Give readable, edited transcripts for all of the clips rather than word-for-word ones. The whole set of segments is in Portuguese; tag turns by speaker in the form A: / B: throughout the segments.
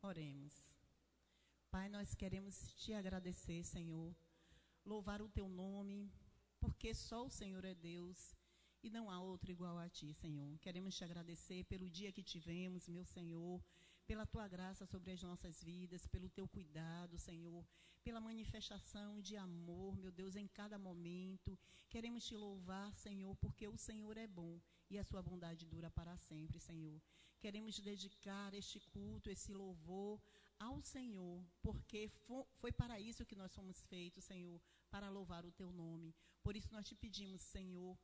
A: Oremos. Pai, nós queremos te agradecer, Senhor, louvar o teu nome, porque só o Senhor é Deus e não há outro igual a ti, Senhor. Queremos te agradecer pelo dia que tivemos, meu Senhor, pela tua graça sobre as nossas vidas, pelo teu cuidado, Senhor, pela manifestação de amor, meu Deus, em cada momento. Queremos te louvar, Senhor, porque o Senhor é bom e a sua bondade dura para sempre, Senhor. Queremos dedicar este culto, esse louvor ao Senhor, porque foi para isso que nós fomos feitos, Senhor, para louvar o teu nome. Por isso nós te pedimos, Senhor,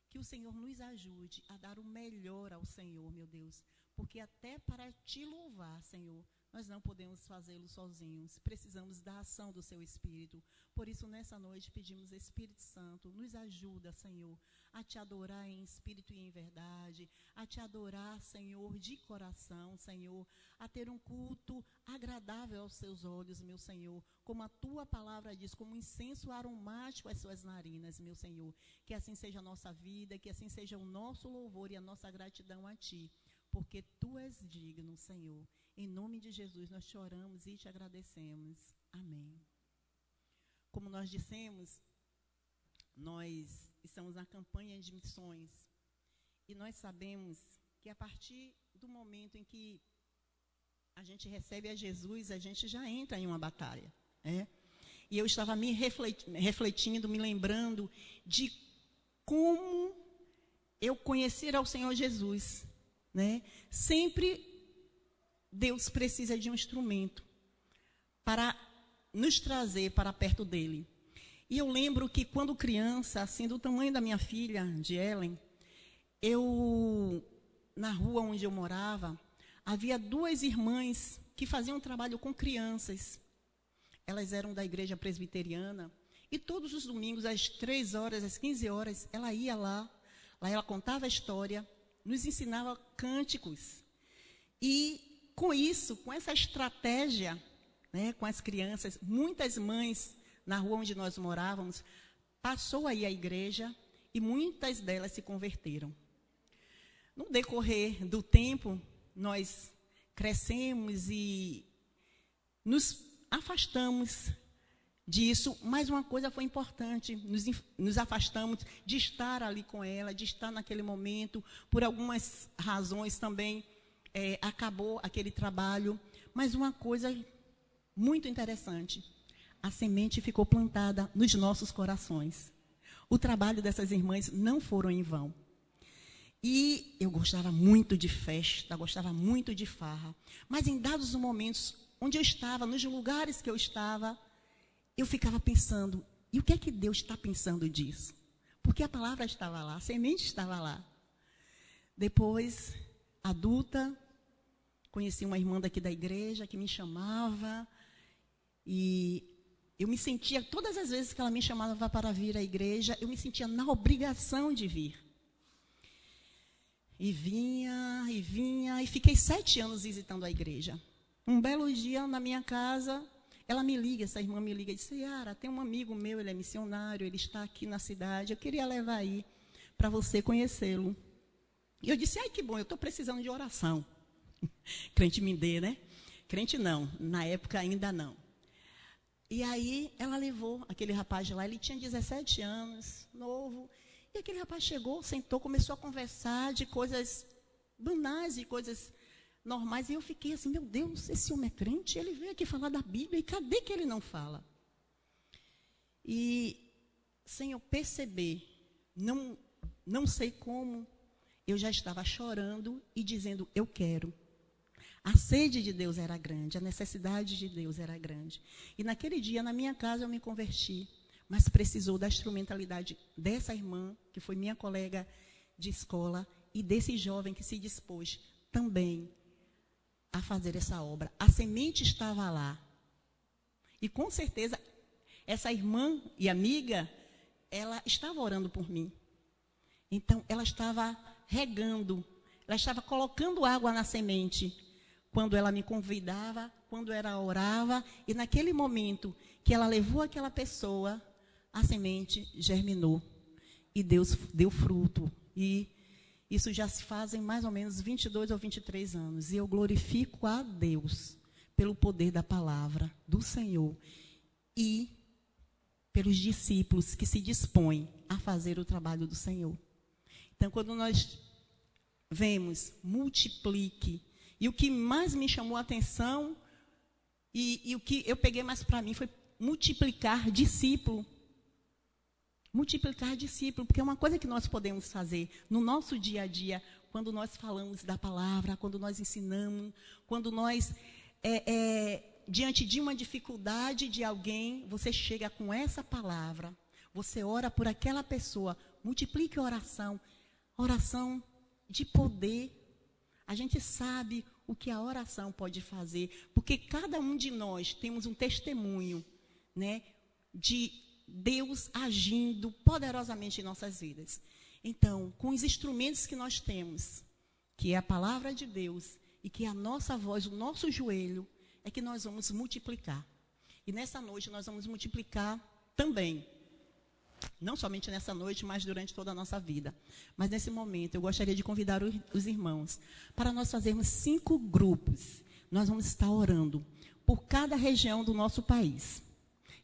A: que o Senhor nos ajude a dar o melhor ao Senhor, meu Deus, porque até para te louvar, Senhor, nós não podemos fazê-lo sozinhos, precisamos da ação do seu Espírito. Por isso, nessa noite, pedimos, Espírito Santo, nos ajuda, Senhor, a te adorar em espírito e em verdade, a te adorar, Senhor, de coração, Senhor, a ter um culto agradável aos seus olhos, meu Senhor, como a tua palavra diz, como um incenso aromático às suas narinas, meu Senhor. Que assim seja a nossa vida, que assim seja o nosso louvor e a nossa gratidão a ti, porque tu és digno, Senhor. Em nome de Jesus, nós te oramos e te agradecemos. Amém. Como nós dissemos, nós estamos na campanha de missões e nós sabemos que a partir do momento em que a gente recebe a Jesus, a gente já entra em uma batalha, né? E eu estava me refletindo, me lembrando de como eu conhecer ao Senhor Jesus, né? Sempre Deus precisa de um instrumento para nos trazer para perto dele. E eu lembro que quando criança, assim, do tamanho da minha filha, de Ellen, na rua onde eu morava, havia duas irmãs que faziam um trabalho com crianças. Elas eram da igreja presbiteriana e todos os domingos, às 3 horas, às 15 horas, ela ia lá ela contava a história, nos ensinava cânticos. E com isso, com essa estratégia, né, com as crianças, muitas mães na rua onde nós morávamos, passou aí a igreja e muitas delas se converteram. No decorrer do tempo, nós crescemos e nos afastamos disso, mas uma coisa foi importante, nos afastamos de estar ali com ela, de estar naquele momento, por algumas razões também acabou aquele trabalho, mas uma coisa muito interessante, a semente ficou plantada nos nossos corações. O trabalho dessas irmãs não foram em vão. E eu gostava muito de festa, gostava muito de farra, mas em dados momentos onde eu estava, nos lugares que eu estava, eu ficava pensando, e o que é que Deus está pensando disso? Porque a palavra estava lá, a semente estava lá. Depois, adulta, conheci uma irmã daqui da igreja que me chamava, e eu me sentia, todas as vezes que ela me chamava para vir à igreja, eu me sentia na obrigação de vir. E vinha, e fiquei 7 anos visitando a igreja. Um belo dia, na minha casa, ela me liga, essa irmã me liga e disse, Yara, tem um amigo meu, ele é missionário, ele está aqui na cidade, eu queria levar aí para você conhecê-lo. E eu disse, ai, que bom, eu estou precisando de oração. Crente me dê, né? Crente não, na época ainda não. E aí, ela levou aquele rapaz lá, ele tinha 17 anos, novo, e aquele rapaz chegou, sentou, começou a conversar de coisas banais e coisas normais, e eu fiquei assim, meu Deus, esse homem é crente, ele veio aqui falar da Bíblia, e cadê que ele não fala? E, sem eu perceber, não sei como, eu já estava chorando e dizendo, eu quero. A sede de Deus era grande, a necessidade de Deus era grande. E naquele dia, na minha casa, eu me converti, mas precisou da instrumentalidade dessa irmã, que foi minha colega de escola, e desse jovem que se dispôs também a fazer essa obra. A semente estava lá. E com certeza, essa irmã e amiga, ela estava orando por mim. Então, ela estava regando, ela estava colocando água na semente, quando ela me convidava, quando ela orava, e naquele momento que ela levou aquela pessoa, a semente germinou, e Deus deu fruto, e isso já se fazem mais ou menos 22 ou 23 anos, e eu glorifico a Deus pelo poder da palavra do Senhor e pelos discípulos que se dispõem a fazer o trabalho do Senhor. Então, quando nós vemos, multiplique, e o que mais me chamou a atenção, e o que eu peguei mais para mim, foi multiplicar discípulo. Multiplicar discípulo, porque é uma coisa que nós podemos fazer no nosso dia a dia, quando nós falamos da palavra, quando nós ensinamos, quando nós, diante de uma dificuldade de alguém, você chega com essa palavra, você ora por aquela pessoa, multiplique a oração de poder. A gente sabe o que a oração pode fazer, porque cada um de nós temos um testemunho, né, de Deus agindo poderosamente em nossas vidas. Então, com os instrumentos que nós temos, que é a palavra de Deus, e que é a nossa voz, o nosso joelho, é que nós vamos multiplicar. E nessa noite nós vamos multiplicar também. Não somente nessa noite, mas durante toda a nossa vida. Mas nesse momento eu gostaria de convidar os irmãos para nós fazermos 5 grupos. Nós vamos estar orando por cada região do nosso país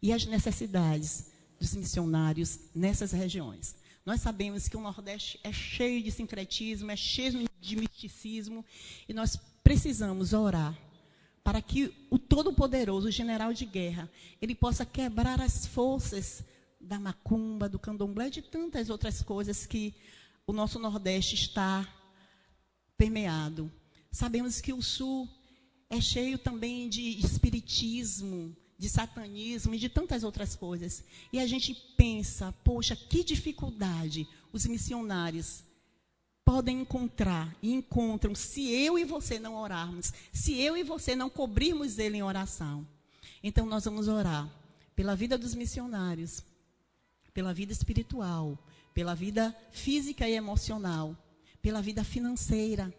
A: e as necessidades dos missionários nessas regiões. Nós sabemos que o Nordeste é cheio de sincretismo, é cheio de misticismo, e nós precisamos orar para que o Todo-Poderoso, o general de guerra, ele possa quebrar as forças da macumba, do candomblé, de tantas outras coisas que o nosso Nordeste está permeado. Sabemos que o Sul é cheio também de espiritismo, de satanismo e de tantas outras coisas. E a gente pensa, poxa, que dificuldade os missionários podem encontrar e encontram se eu e você não orarmos, se eu e você não cobrirmos ele em oração. Então nós vamos orar pela vida dos missionários, pela vida espiritual, pela vida física e emocional, pela vida financeira.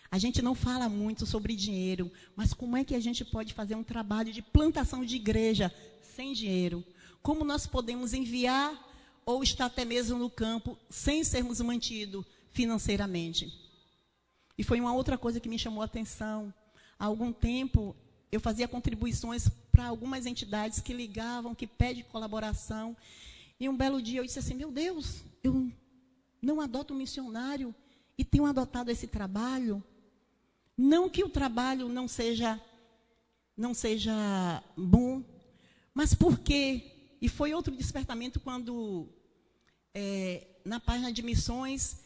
A: A gente não fala muito sobre dinheiro, mas como é que a gente pode fazer um trabalho de plantação de igreja sem dinheiro? Como nós podemos enviar ou estar até mesmo no campo sem sermos mantidos financeiramente? E foi uma outra coisa que me chamou a atenção. Há algum tempo, eu fazia contribuições para algumas entidades que ligavam, que pedem colaboração. E um belo dia eu disse assim, meu Deus, eu não adoto um missionário e tenho adotado esse trabalho. Não que o trabalho não seja bom, mas por quê? E foi outro despertamento quando, na página de missões,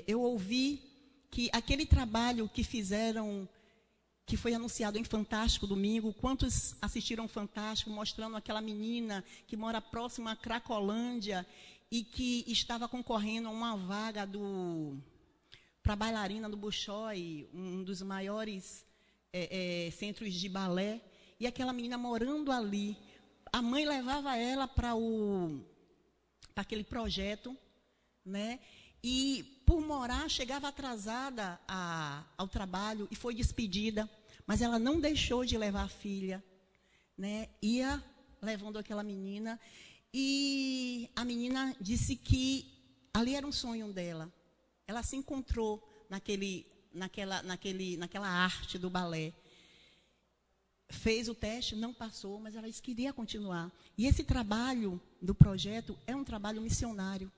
A: eu ouvi que aquele trabalho que fizeram, que foi anunciado em Fantástico domingo, quantos assistiram Fantástico, mostrando aquela menina que mora próxima a Cracolândia e que estava concorrendo a uma vaga para bailarina do Bolshoi, um dos maiores centros de balé, e aquela menina morando ali, a mãe levava ela para aquele projeto, né? E por morar, chegava atrasada ao trabalho e foi despedida, mas ela não deixou de levar a filha, né? Ia levando aquela menina, e a menina disse que ali era um sonho dela. Ela se encontrou naquela arte do balé. Fez o teste, não passou, mas ela disse que queria continuar. E esse trabalho do projeto é um trabalho missionário,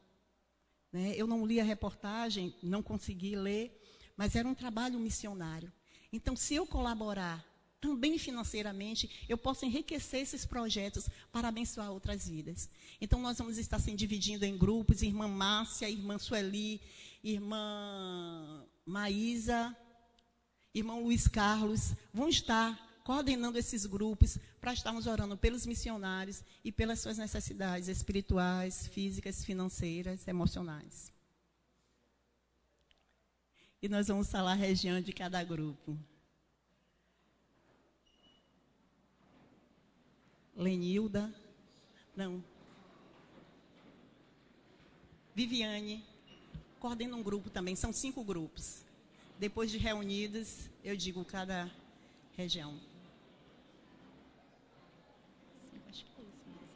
A: né? Eu não li a reportagem, não consegui ler, mas era um trabalho missionário. Então, se eu colaborar também financeiramente, eu posso enriquecer esses projetos para abençoar outras vidas. Então, nós vamos estar se dividindo em grupos, irmã Márcia, irmã Sueli, irmã Maísa, irmão Luiz Carlos, vão estar coordenando esses grupos para estarmos orando pelos missionários e pelas suas necessidades espirituais, físicas, financeiras, emocionais. E nós vamos falar a região de cada grupo. Lenilda, não. Viviane, coordena um grupo também, são 5 grupos. Depois de reunidos, eu digo cada região. Acho que é isso mesmo.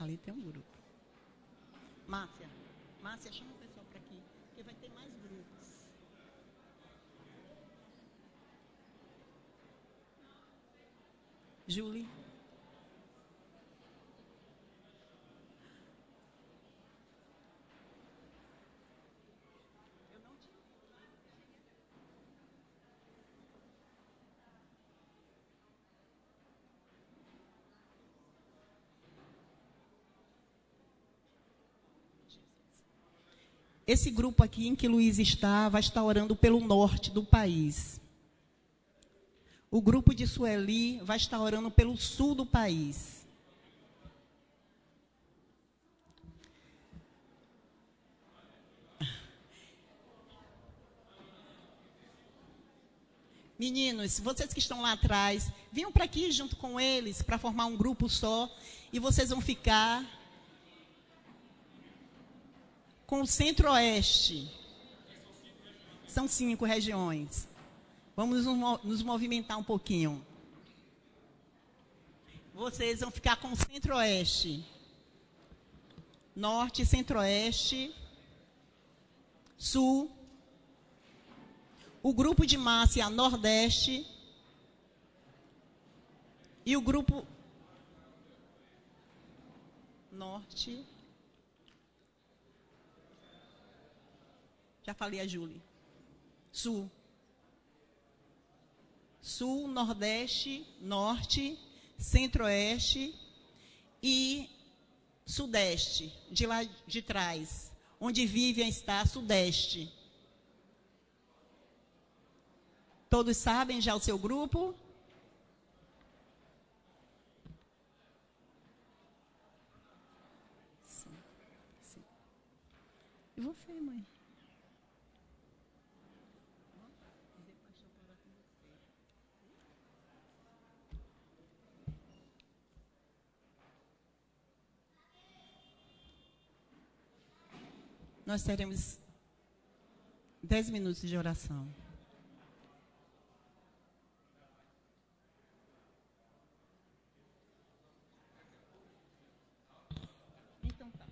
A: Ali tem um grupo. Márcia, chama o pessoal para aqui, porque vai ter mais grupos. Julie. Esse grupo aqui em que Luiz está, vai estar orando pelo norte do país. O grupo de Sueli vai estar orando pelo sul do país. Meninos, vocês que estão lá atrás, venham para aqui junto com eles para formar um grupo só e vocês vão ficar com o Centro-Oeste. São 5 regiões. Vamos nos movimentar um pouquinho. Vocês vão ficar com o Centro-Oeste. Norte, Centro-Oeste, Sul. O grupo de Márcia, Nordeste. E o grupo Norte. Já falei a Júlia. Sul. Sul, Nordeste, Norte, Centro-Oeste e Sudeste, de lá de trás. Onde Vivian está, Sudeste. Todos sabem já o seu grupo? Sim, sim. E você, mãe? Nós teremos 10 minutos de oração. Então tá.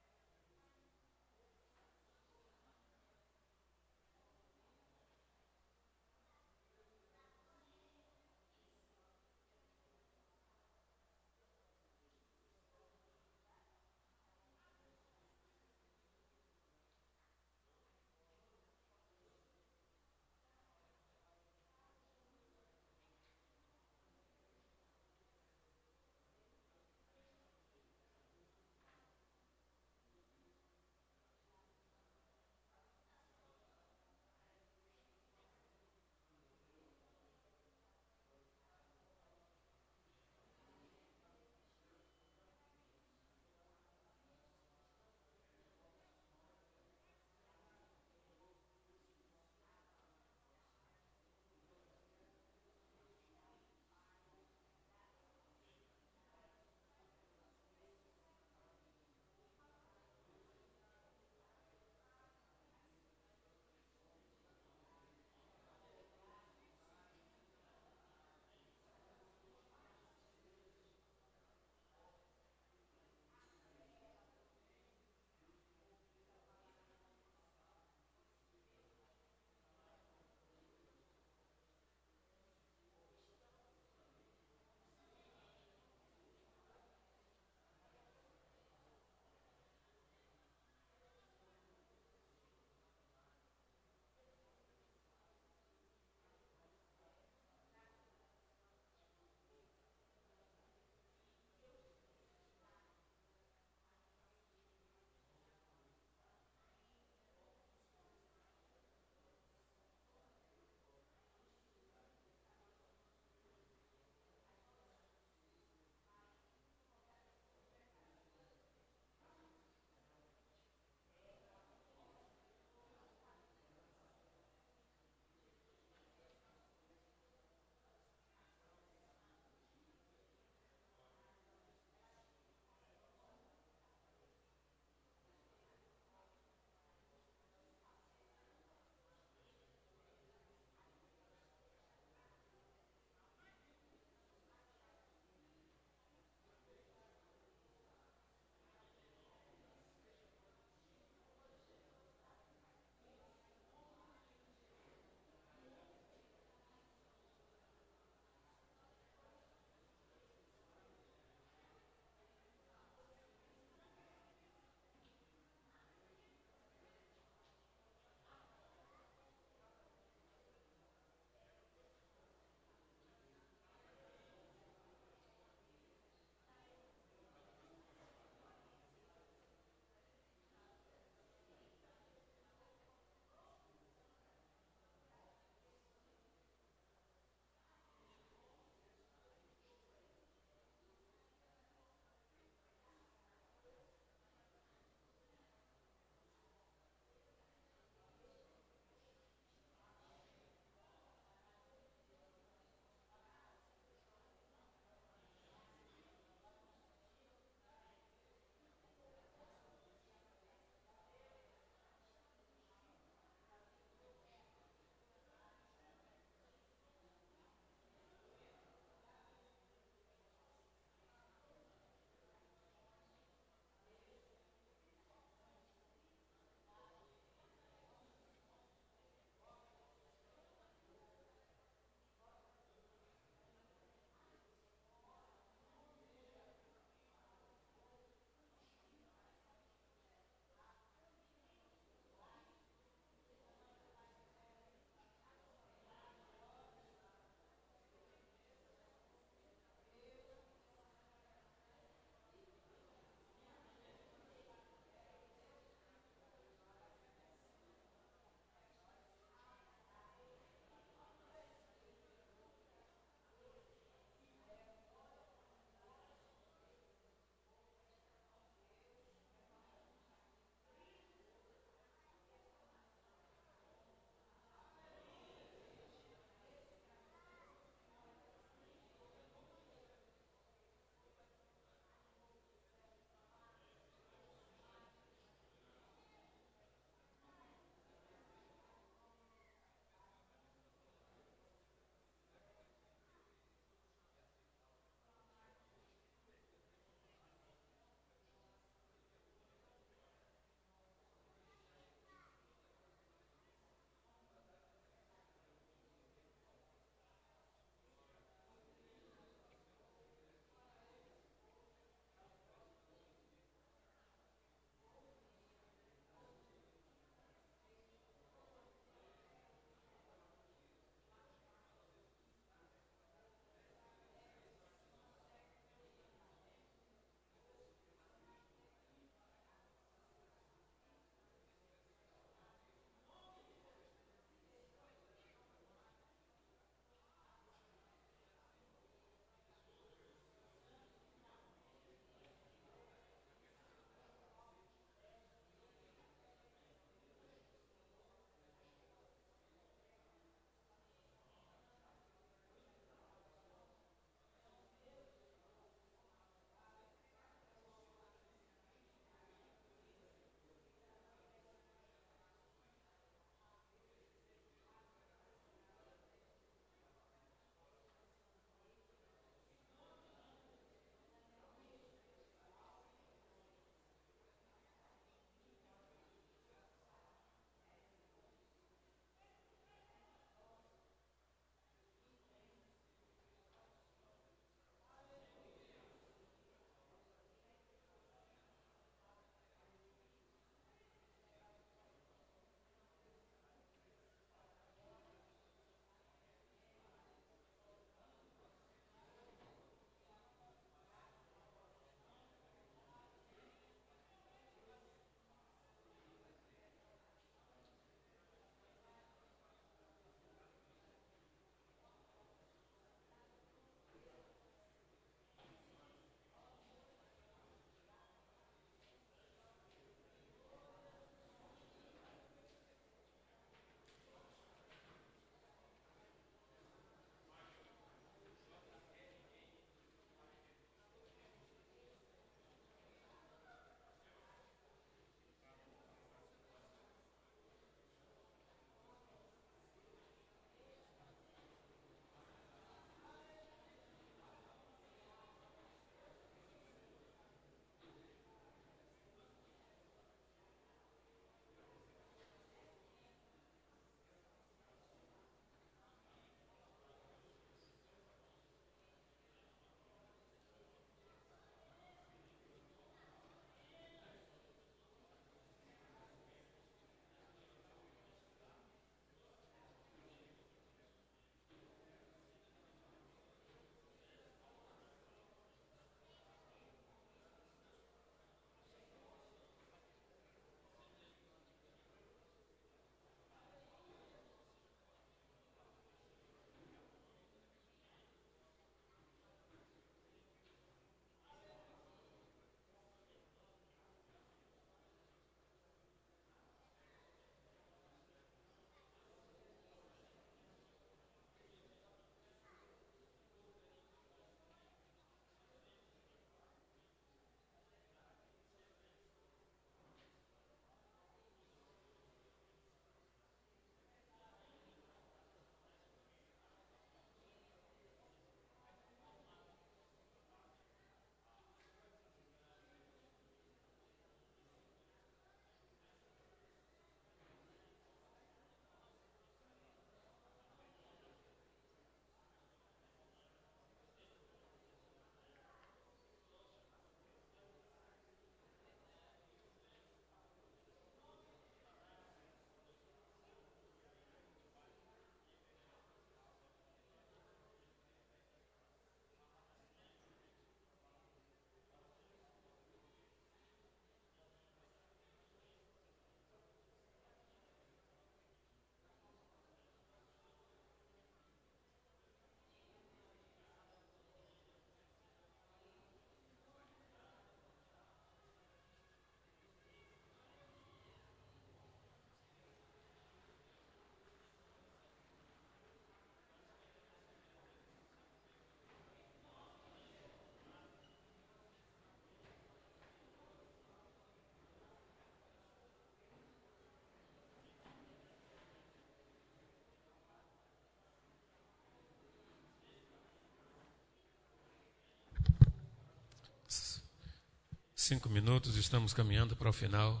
B: 5 minutos, estamos caminhando para o final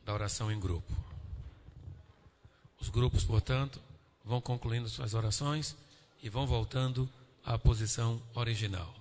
B: da oração em grupo. Os grupos, portanto, vão concluindo suas orações e vão voltando à posição original.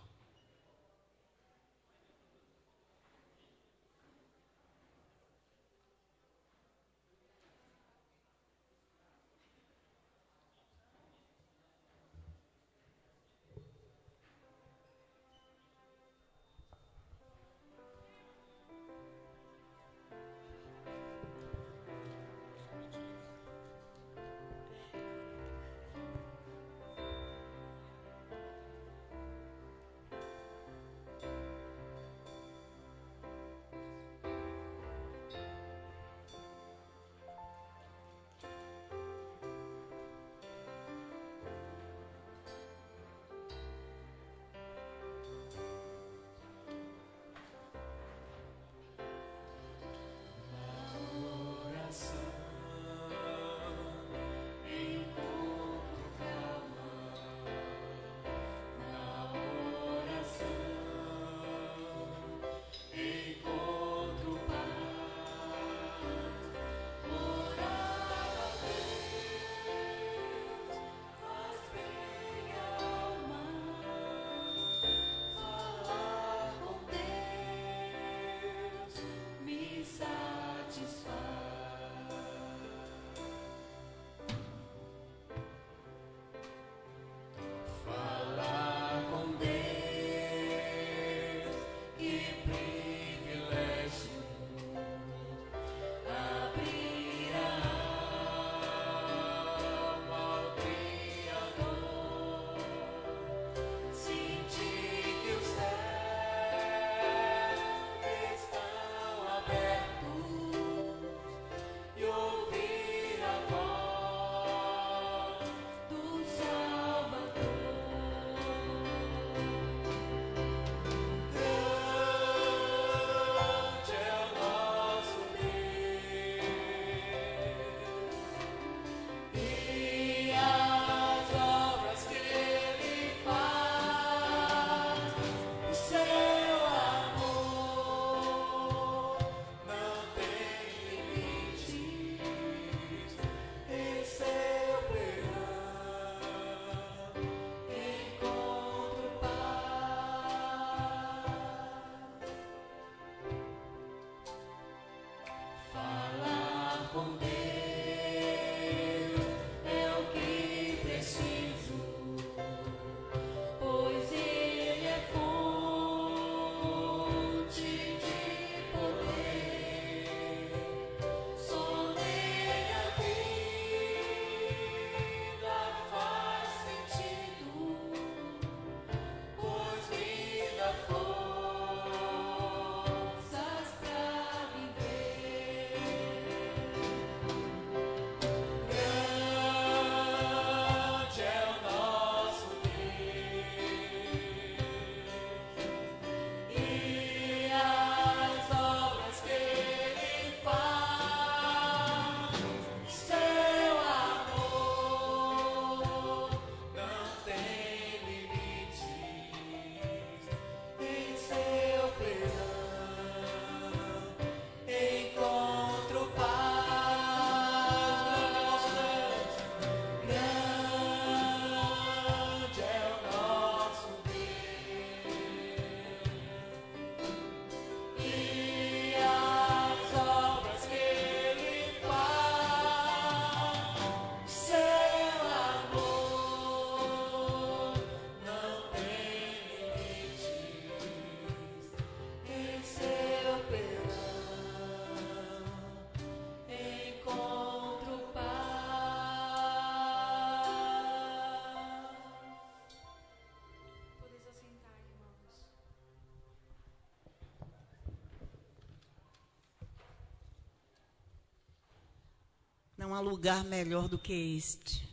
A: Não há lugar melhor do que este,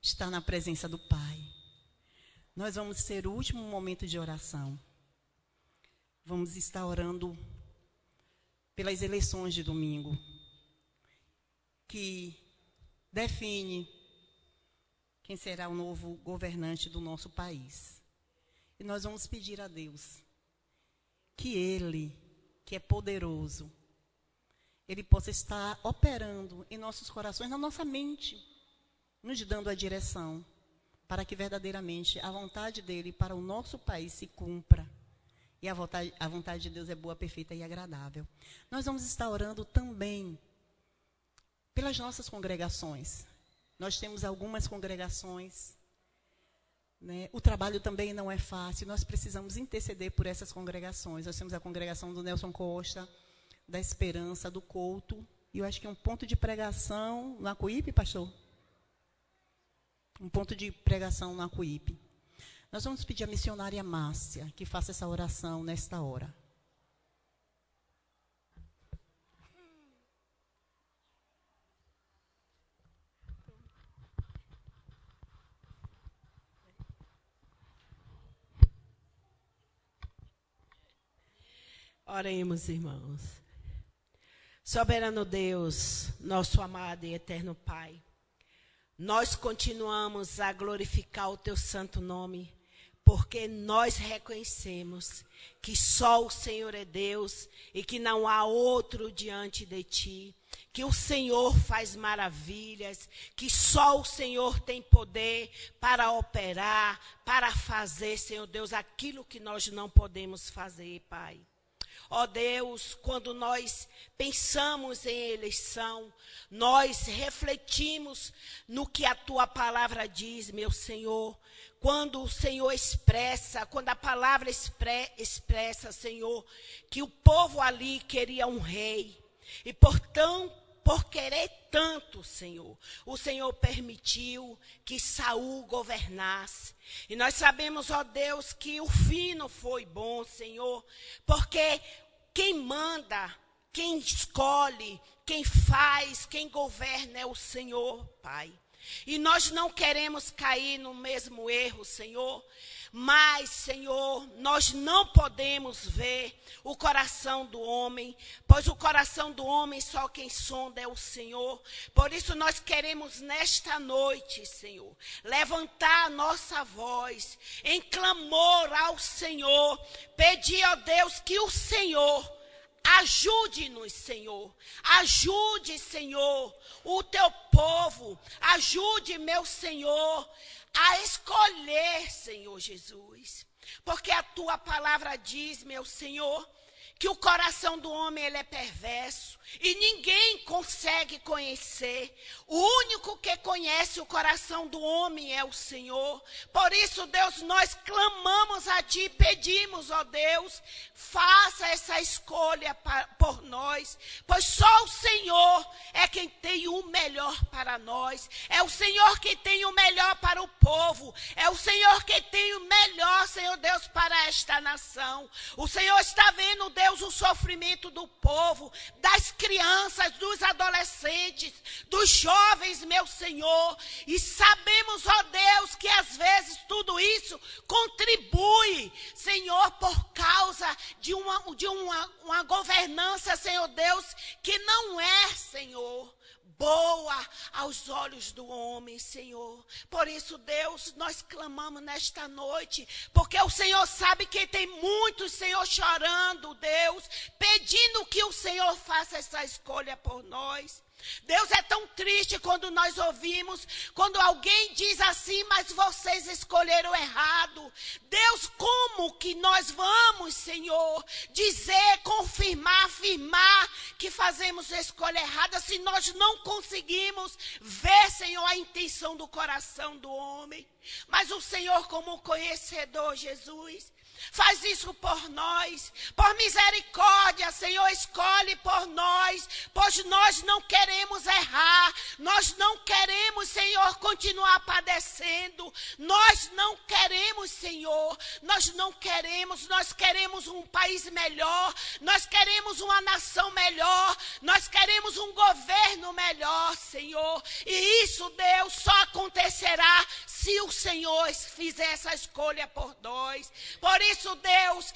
A: estar na presença do Pai. Nós vamos ser o último momento de oração. Vamos estar orando pelas eleições de domingo, que define quem será o novo governante do nosso país. E nós vamos pedir a Deus que Ele que é poderoso, Ele possa estar operando em nossos corações, na nossa mente, nos dando a direção, para que verdadeiramente a vontade dEle para o nosso país se cumpra. E a vontade de Deus é boa, perfeita e agradável. Nós vamos estar orando também pelas nossas congregações. Nós temos algumas congregações, né? O trabalho também não é fácil, nós precisamos interceder por essas congregações. Nós temos a congregação do Nelson Costa, da Esperança, do Couto, e eu acho que um ponto de pregação no Acuípe, pastor? Um ponto de pregação no Acuípe. Nós vamos pedir à missionária Márcia que faça essa oração nesta hora.
C: Oremos, irmãos. Soberano Deus, nosso amado e eterno Pai, nós continuamos a glorificar o Teu santo nome, porque nós reconhecemos que só o Senhor é Deus e que não há outro diante de Ti, que o Senhor faz maravilhas, que só o Senhor tem poder para operar, para fazer, Senhor Deus, aquilo que nós não podemos fazer, Pai. Ó Deus, quando nós pensamos em eleição, nós refletimos no que a Tua palavra diz, meu Senhor. Quando o Senhor expressa, quando a palavra expressa, Senhor, que o povo ali queria um rei. E por querer tanto, Senhor, o Senhor permitiu que Saul governasse. E nós sabemos, ó Deus, que o fim não foi bom, Senhor, porque quem manda, quem escolhe, quem faz, quem governa é o Senhor, Pai. E nós não queremos cair no mesmo erro, Senhor. Mas, Senhor, nós não podemos ver o coração do homem, pois o coração do homem só quem sonda é o Senhor. Por isso nós queremos nesta noite, Senhor, levantar a nossa voz em clamor ao Senhor, pedir a Deus que o Senhor ajude-nos, Senhor. Ajude, Senhor, o Teu povo. Ajude, meu Senhor, a escolher, Senhor Jesus. Porque a Tua palavra diz, meu Senhor, que o coração do homem ele é perverso e ninguém consegue conhecer. O único que conhece o coração do homem é o Senhor. Por isso, Deus, nós clamamos a Ti, pedimos, ó Deus, faça essa escolha por nós, pois só o Senhor é quem tem o melhor para nós. É o Senhor que tem o melhor para o povo. É o Senhor que tem o melhor, Senhor Deus, para esta nação. O Senhor está vendo, Deus, o sofrimento do povo, das crianças, dos adolescentes, dos jovens, meu Senhor. E sabemos, ó Deus, que às vezes tudo isso contribui, Senhor, por causa de uma governança, Senhor Deus, que não é, Senhor, boa aos olhos do homem, Senhor. Por isso, Deus, nós clamamos nesta noite, porque o Senhor sabe que tem muitos, Senhor, chorando, Deus, pedindo que o Senhor faça essa escolha por nós. Deus, é tão triste quando nós ouvimos, quando alguém diz assim, mas vocês escolheram errado. Deus, como que nós vamos, Senhor, dizer, confirmar, afirmar que fazemos a escolha errada, se nós não conseguimos ver, Senhor, a intenção do coração do homem? Mas o Senhor, como conhecedor, Jesus, faz isso por nós, por misericórdia, Senhor, escolhe por nós, pois nós não queremos errar, nós não queremos, Senhor, continuar padecendo, nós não queremos, Senhor, nós queremos um país melhor, nós queremos uma nação melhor, nós queremos um governo melhor, Senhor, e isso, Deus, só acontecerá se o Senhor fizer essa escolha por nós. Por isso, Deus,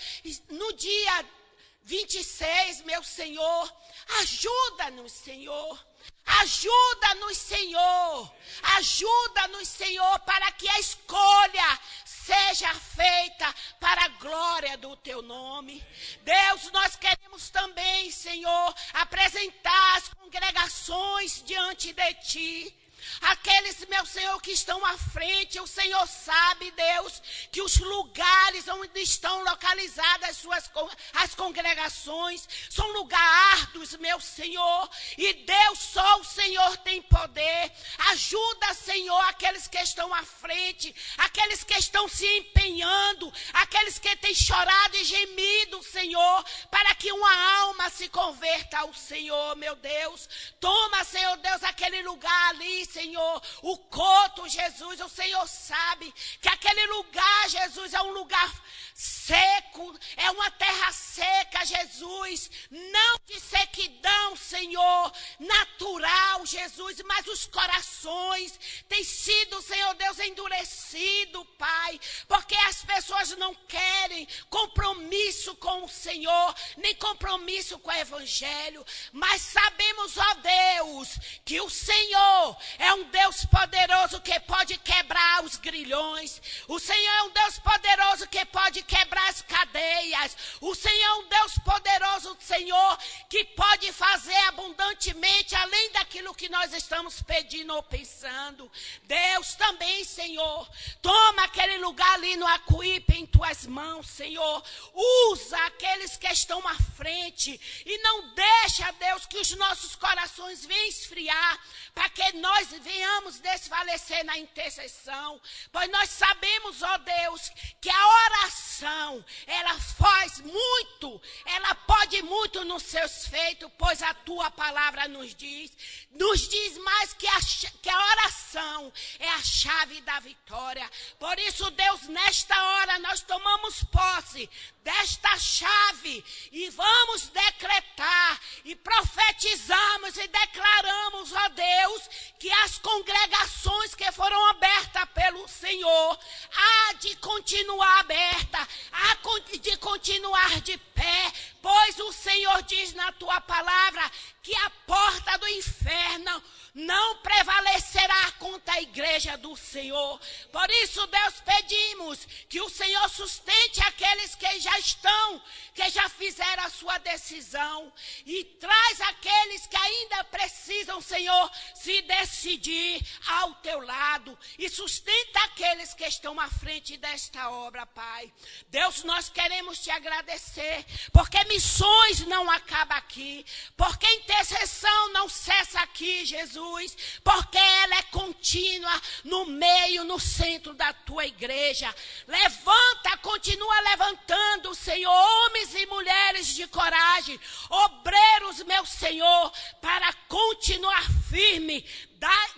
C: no dia 26, meu Senhor, ajuda-nos, Senhor. Ajuda-nos, Senhor. Ajuda-nos, Senhor, para que a escolha seja feita para a glória do teu nome. Deus, nós queremos também, Senhor, apresentar as congregações diante de ti. Aqueles, meu Senhor, que estão à frente, o Senhor sabe, Deus, que os lugares onde estão localizadas as congregações são lugares árduos, meu Senhor, e Deus, só o Senhor tem poder. Ajuda, Senhor, aqueles que estão à frente, aqueles que estão se empenhando, aqueles que têm chorado e gemido, Senhor, para que uma alma se converta ao Senhor, meu Deus. Toma, Senhor Deus, aquele lugar ali, Senhor, o Coto, Jesus, o Senhor sabe que aquele lugar, Jesus, é um lugar seco, é uma terra seca, Jesus, não de sequidão, Senhor, natural, Jesus, mas os corações têm sido, Senhor Deus, endurecido, Pai, porque as pessoas não querem compromisso com o Senhor, nem compromisso com o Evangelho, mas sabemos, ó Deus, que o Senhor é um Deus poderoso que pode quebrar os grilhões, o Senhor é um Deus poderoso que pode quebrar as cadeias, o Senhor é um Deus poderoso, Senhor, que pode fazer abundantemente além daquilo que nós estamos pedindo ou pensando. Deus também, Senhor, toma aquele lugar ali no Acuípe em tuas mãos, Senhor, usa aqueles que estão à frente e não deixa, Deus, que os nossos corações venham esfriar, para que nós venhamos desfalecer na intercessão, pois nós sabemos, ó Deus, que a oração, ela faz muito, ela pode muito nos seus feitos, pois a tua palavra nos diz mais que a oração é a chave da vitória. Por isso, Deus, nesta hora nós tomamos posse desta chave e vamos decretar e profetizamos e declaramos, ó Deus, que as congregações que foram abertas pelo Senhor há de continuar aberta, há de continuar de pé, pois o Senhor diz na tua palavra que a porta do inferno não prevalecerá contra a igreja do Senhor. Por isso, Deus, pedimos que o Senhor sustente aqueles que já estão, que já fizeram a sua decisão, e traz aqueles que ainda precisam, Senhor, se decidir ao teu lado, e sustenta aqueles que estão à frente desta obra, Pai. Deus, nós queremos te agradecer, porque missões não acabam aqui, porque intercessão não cessa aqui, Jesus, porque ela é contínua no meio, no centro da tua igreja. Levanta, continua levantando, Senhor, homens e mulheres de coragem, obreiros, meu Senhor, para continuar firme,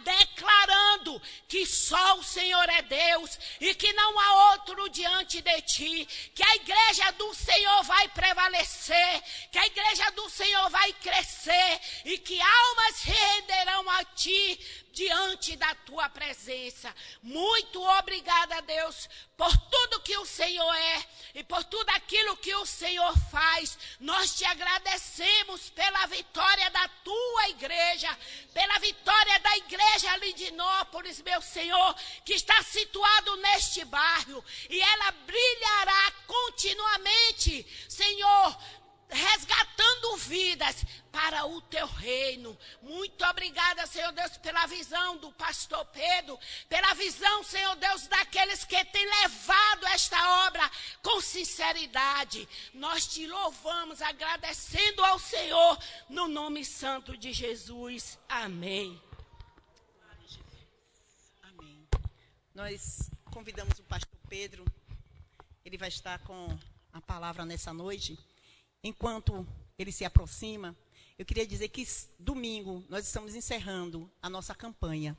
C: declarando que só o Senhor é Deus e que não há outro diante de ti, que a igreja do Senhor vai prevalecer, que a igreja do Senhor vai crescer e que almas se renderão a ti diante da tua presença. Muito obrigada, Deus, por tudo que o Senhor é e por tudo aquilo que o Senhor faz. Nós te agradecemos pela vitória da tua igreja, pela vitória da igreja Lindinópolis, meu Senhor, que está situado neste bairro, e ela brilhará continuamente, Senhor, resgatando vidas para o teu reino. Muito obrigada, Senhor Deus, pela visão do pastor Pedro, pela visão, Senhor Deus, daqueles que têm levado esta obra com sinceridade. Nós te louvamos, agradecendo ao Senhor, no nome santo de Jesus. Amém.
A: Amém. Nós convidamos o pastor Pedro, ele vai estar com a palavra nessa noite. Enquanto ele se aproxima, eu queria dizer que domingo nós estamos encerrando a nossa campanha.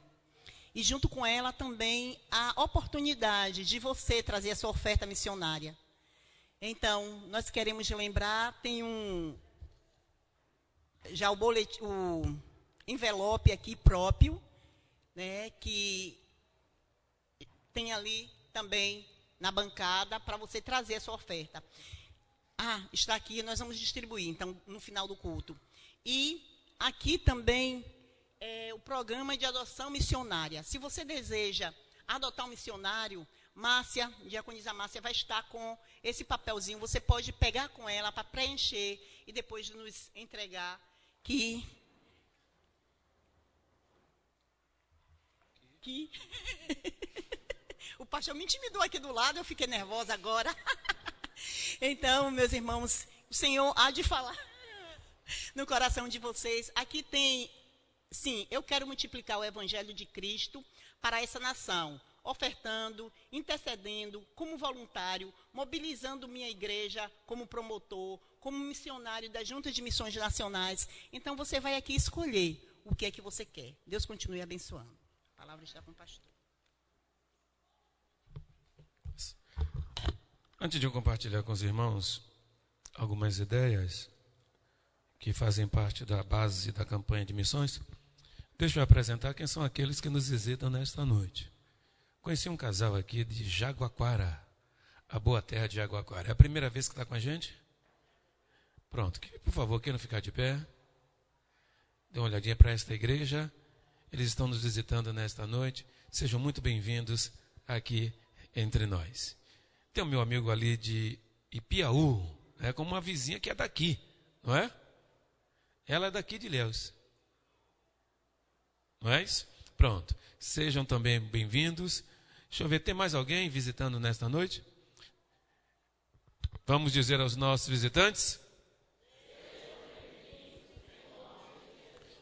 A: E junto com ela também a oportunidade de você trazer a sua oferta missionária. Então, nós queremos lembrar, tem já o envelope aqui próprio, né, que tem ali também na bancada para você trazer a sua oferta. Está aqui, nós vamos distribuir, então, no final do culto. E aqui também o programa de adoção missionária. Se você deseja adotar um missionário, Márcia, diaconisa Márcia, vai estar com esse papelzinho. Você pode pegar com ela para preencher e depois nos entregar que o pastor me intimidou aqui do lado, eu fiquei nervosa agora. Então, meus irmãos, o Senhor há de falar no coração de vocês. Aqui tem, sim, eu quero multiplicar o Evangelho de Cristo para essa nação, ofertando, intercedendo como voluntário, mobilizando minha igreja como promotor, como missionário das Juntas de Missões Nacionais. Então, você vai aqui escolher o que é que você quer. Deus continue abençoando. A palavra está com o pastor.
B: Antes de eu compartilhar com os irmãos algumas ideias que fazem parte da base da campanha de missões, deixa eu apresentar quem são aqueles que nos visitam nesta noite. Conheci um casal aqui de Jaguaquara, a boa terra de Jaguaquara. É a primeira vez que está com a gente? Pronto, por favor, quem não ficar de pé, dê uma olhadinha para esta igreja. Eles estão nos visitando nesta noite. Sejam muito bem-vindos aqui entre nós. Tem o meu amigo ali de Ipiaú, como uma vizinha que é daqui, não é? Ela é daqui de Ilhéus. Não é isso? Pronto. Sejam também bem-vindos. Deixa eu ver, tem mais alguém visitando nesta noite? Vamos dizer aos nossos visitantes?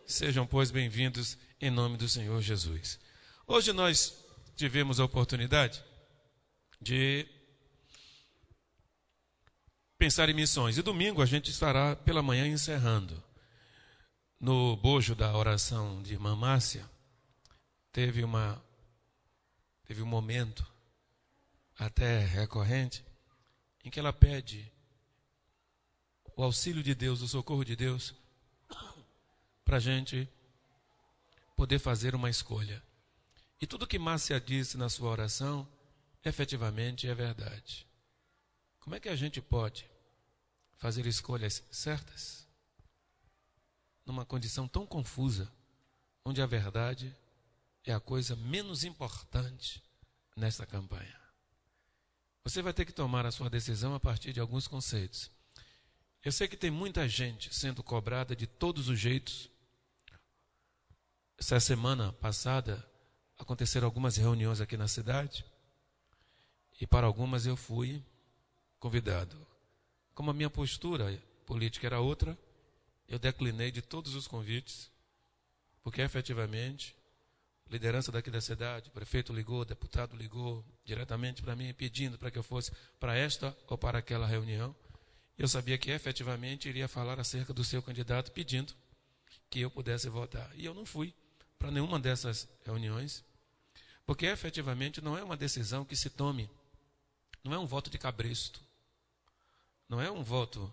B: Sejam, pois, bem-vindos em nome do Senhor Jesus. Hoje nós tivemos a oportunidade de pensar em missões. E domingo a gente estará pela manhã encerrando. No bojo da oração de irmã Márcia, teve um momento até recorrente em que ela pede o auxílio de Deus, o socorro de Deus, para a gente poder fazer uma escolha. E tudo que Márcia disse na sua oração, efetivamente é verdade. Como é que a gente pode fazer escolhas certas numa condição tão confusa, onde a verdade é a coisa menos importante nesta campanha? Você vai ter que tomar a sua decisão a partir de alguns conceitos. Eu sei que tem muita gente sendo cobrada de todos os jeitos. Essa semana passada aconteceram algumas reuniões aqui na cidade e para algumas eu fui convidado. Como a minha postura política era outra, eu declinei de todos os convites, porque efetivamente a liderança daqui da cidade, o prefeito ligou, o deputado ligou diretamente para mim pedindo para que eu fosse para esta ou para aquela reunião. Eu sabia que efetivamente iria falar acerca do seu candidato pedindo que eu pudesse votar. E eu não fui para nenhuma dessas reuniões, porque efetivamente não é uma decisão que se tome, não é um voto de cabresto, não é um voto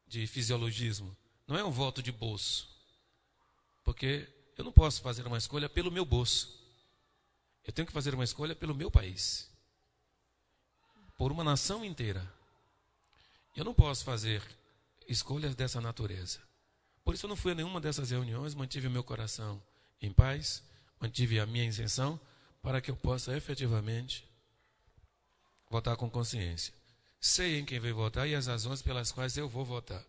B: de fisiologismo, não é um voto de bolso, porque eu não posso fazer uma escolha pelo meu bolso, eu tenho que fazer uma escolha pelo meu país, por uma nação inteira. Eu não posso fazer escolhas dessa natureza. Por isso eu não fui a nenhuma dessas reuniões, mantive o meu coração em paz, mantive a minha isenção, para que eu possa efetivamente votar com consciência. Sei em quem veio votar e as razões pelas quais eu vou votar.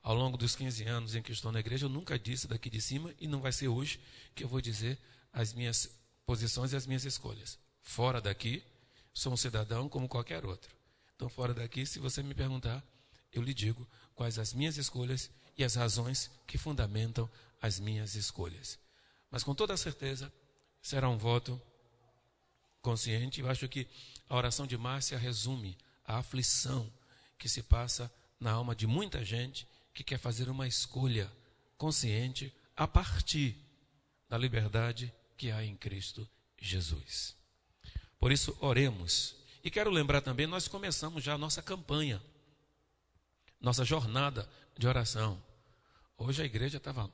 B: Ao longo dos 15 anos em que estou na igreja, eu nunca disse daqui de cima, e não vai ser hoje que eu vou dizer as minhas posições e as minhas escolhas. Fora daqui, sou um cidadão como qualquer outro. Então, fora daqui, se você me perguntar, eu lhe digo quais as minhas escolhas e as razões que fundamentam as minhas escolhas. Mas, com toda certeza, será um voto consciente. Eu acho que a oração de Márcia resume a aflição que se passa na alma de muita gente que quer fazer uma escolha consciente a partir da liberdade que há em Cristo Jesus. Por isso, oremos. E quero lembrar também, nós começamos já a nossa campanha, nossa jornada de oração. Hoje a igreja estava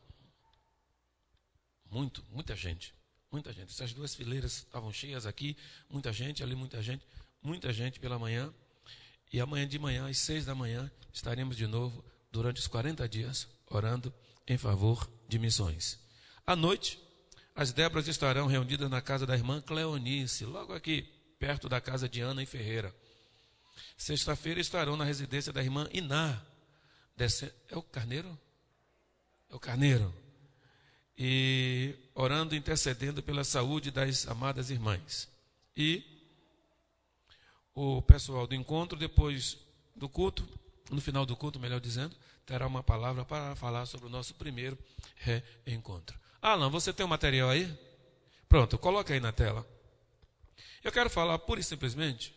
B: muita gente. Essas duas fileiras estavam cheias aqui, muita gente, ali muita gente pela manhã. E amanhã de manhã, às 6 da manhã, estaremos de novo, durante os 40 dias, orando em favor de missões. À noite, as Débras estarão reunidas na casa da irmã Cleonice, logo aqui perto da casa de Ana e Ferreira. Sexta-feira estarão na residência da irmã Iná. É o Carneiro? É o Carneiro. E orando, intercedendo pela saúde das amadas irmãs. E o pessoal do encontro, depois do culto, no final do culto, melhor dizendo, terá uma palavra para falar sobre o nosso primeiro reencontro. Alan, você tem o material aí? Pronto, coloca aí na tela. Eu quero falar pura e simplesmente.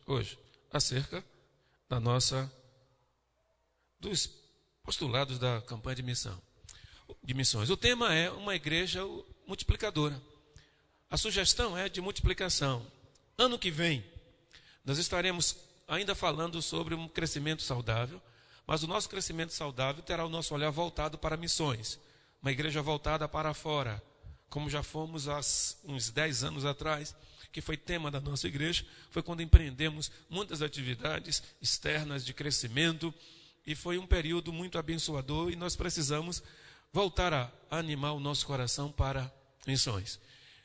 B: Hoje acerca dos postulados da campanha de missões. O tema é uma igreja multiplicadora. A sugestão é de multiplicação. Ano que vem, nós estaremos ainda falando sobre um crescimento saudável, mas o nosso crescimento saudável terá o nosso olhar voltado para missões. Uma igreja voltada para fora, como já fomos há uns 10 anos atrás, que foi tema da nossa igreja, foi quando empreendemos muitas atividades externas de crescimento, e foi um período muito abençoador, e nós precisamos voltar a animar o nosso coração para missões.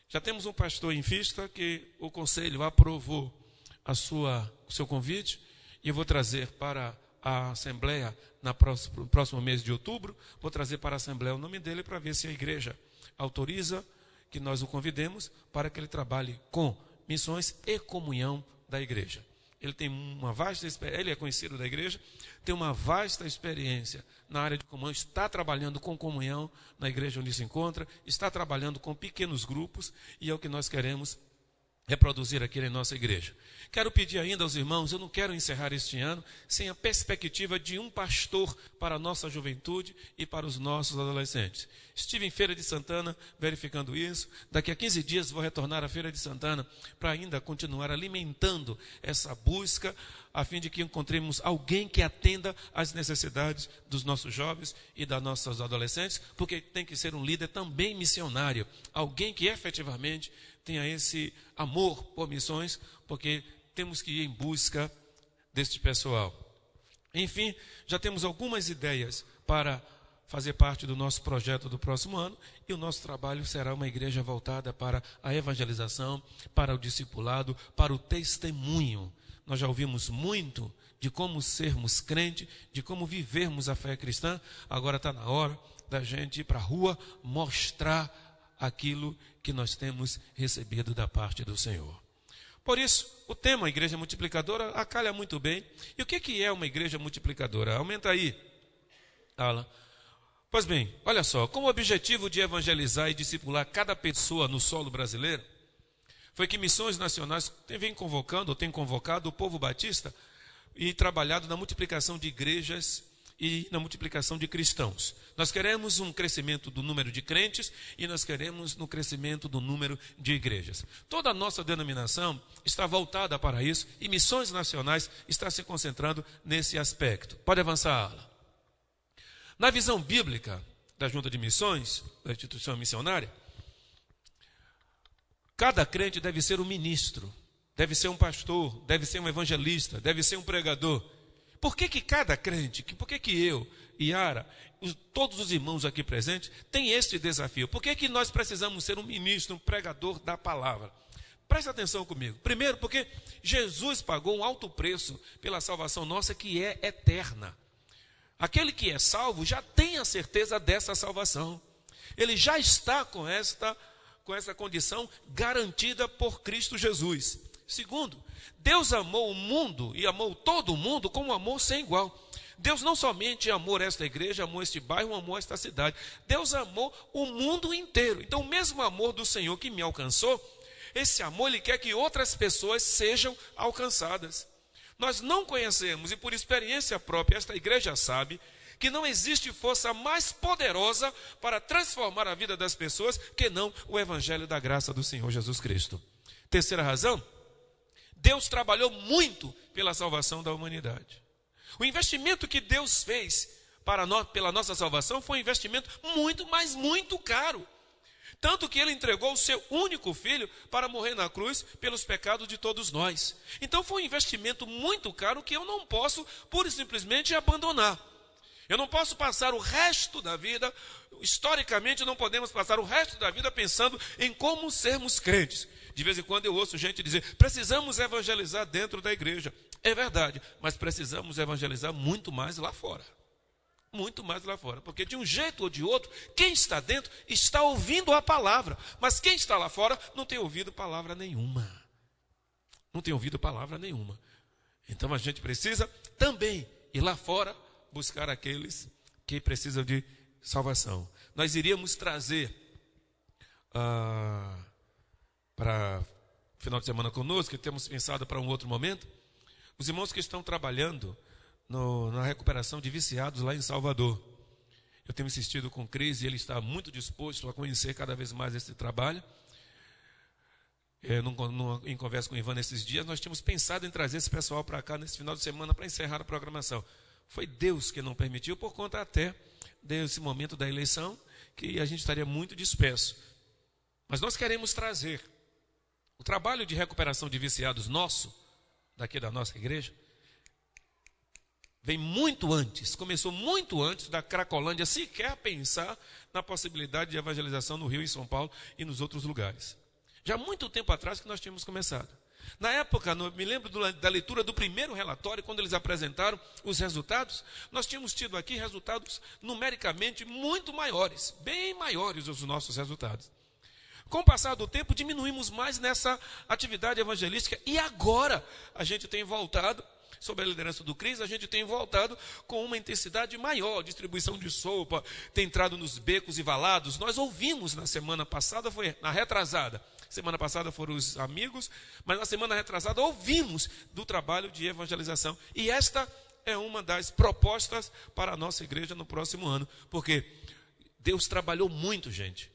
B: Já temos um pastor em vista que o conselho aprovou o seu convite, e eu vou trazer para a Assembleia no próximo mês de outubro, vou trazer para a Assembleia o nome dele para ver se a igreja autoriza que nós o convidemos para que ele trabalhe com missões e comunhão da igreja. Ele tem uma vasta experiência, ele é conhecido da igreja, tem uma vasta experiência na área de comunhão, está trabalhando com comunhão na igreja onde se encontra, está trabalhando com pequenos grupos, e é o que nós queremos reproduzir aqui em nossa igreja. Quero pedir ainda aos irmãos, eu não quero encerrar este ano sem a perspectiva de um pastor para a nossa juventude e para os nossos adolescentes. Estive em Feira de Santana verificando isso, daqui a 15 dias vou retornar à Feira de Santana para ainda continuar alimentando essa busca, a fim de que encontremos alguém que atenda às necessidades dos nossos jovens e das nossas adolescentes, porque tem que ser um líder também missionário, alguém que efetivamente tenha esse amor por missões, porque temos que ir em busca deste pessoal. Enfim, já temos algumas ideias para fazer parte do nosso projeto do próximo ano, e o nosso trabalho será uma igreja voltada para a evangelização, para o discipulado, para o testemunho. Nós já ouvimos muito de como sermos crente, de como vivermos a fé cristã. Agora está na hora da gente ir para a rua mostrar aquilo que nós temos recebido da parte do Senhor. Por isso, o tema igreja multiplicadora acalha muito bem. E o que é uma igreja multiplicadora? Aumenta aí, Alan. Pois bem, olha só, com o objetivo de evangelizar e discipular cada pessoa no solo brasileiro, foi que Missões Nacionais tem convocado o povo batista e trabalhado na multiplicação de igrejas e na multiplicação de cristãos. Nós queremos um crescimento do número de crentes e nós queremos no crescimento do número de igrejas. Toda a nossa denominação está voltada para isso, e Missões Nacionais está se concentrando nesse aspecto. Pode avançar, Ala. Na visão bíblica da Junta de Missões, da instituição missionária, cada crente deve ser um ministro, deve ser um pastor, deve ser um evangelista, deve ser um pregador. Por que cada crente, por que eu, Yara, todos os irmãos aqui presentes, têm este desafio? Por que nós precisamos ser um ministro, um pregador da palavra? Presta atenção comigo. Primeiro, porque Jesus pagou um alto preço pela salvação nossa, que é eterna. Aquele que é salvo já tem a certeza dessa salvação. Ele já está com essa condição garantida por Cristo Jesus. Segundo, Deus amou o mundo e amou todo mundo com um amor sem igual. Deus não somente amou esta igreja, amou este bairro, amou esta cidade. Deus amou o mundo inteiro. Então, o mesmo amor do Senhor que me alcançou, esse amor Ele quer que outras pessoas sejam alcançadas. Nós não conhecemos, e por experiência própria, esta igreja sabe que não existe força mais poderosa para transformar a vida das pessoas que não o evangelho da graça do Senhor Jesus Cristo. Terceira razão, Deus trabalhou muito pela salvação da humanidade. O investimento que Deus fez pela nossa salvação foi um investimento muito, mas muito caro. Tanto que Ele entregou o seu único filho para morrer na cruz pelos pecados de todos nós. Então foi um investimento muito caro que eu não posso pura e simplesmente abandonar. Eu não posso passar o resto da vida, historicamente não podemos passar o resto da vida pensando em como sermos crentes. De vez em quando eu ouço gente dizer, precisamos evangelizar dentro da igreja. É verdade, mas precisamos evangelizar muito mais lá fora. Muito mais lá fora, porque de um jeito ou de outro, quem está dentro está ouvindo a palavra, mas quem está lá fora não tem ouvido palavra nenhuma. Não tem ouvido palavra nenhuma. Então a gente precisa também ir lá fora buscar aqueles que precisam de salvação. Nós iríamos trazer para final de semana conosco, que temos pensado para um outro momento, os irmãos que estão trabalhando na recuperação de viciados lá em Salvador. Eu tenho insistido com o Cris e ele está muito disposto a conhecer cada vez mais esse trabalho. Em conversa com o Ivan nesses dias, nós tínhamos pensado em trazer esse pessoal para cá nesse final de semana para encerrar a programação. Foi Deus que não permitiu, por conta até desse momento da eleição, que a gente estaria muito disperso. Mas nós queremos trazer o trabalho de recuperação de viciados nosso, daqui da nossa igreja, vem muito antes, começou muito antes da Cracolândia sequer pensar na possibilidade de evangelização no Rio, em São Paulo e nos outros lugares. Já há muito tempo atrás que nós tínhamos começado. Na época, me lembro da leitura do primeiro relatório, quando eles apresentaram os resultados, nós tínhamos tido aqui resultados numericamente muito maiores, bem maiores os nossos resultados. Com o passar do tempo, diminuímos mais nessa atividade evangelística e agora a gente tem voltado, sob a liderança do Cris, a gente tem voltado com uma intensidade maior, distribuição de sopa, tem entrado nos becos e valados. Nós ouvimos na semana passada, foi na retrasada, semana passada foram os amigos, mas na semana retrasada ouvimos do trabalho de evangelização. E esta é uma das propostas para a nossa igreja no próximo ano, porque Deus trabalhou muito, gente,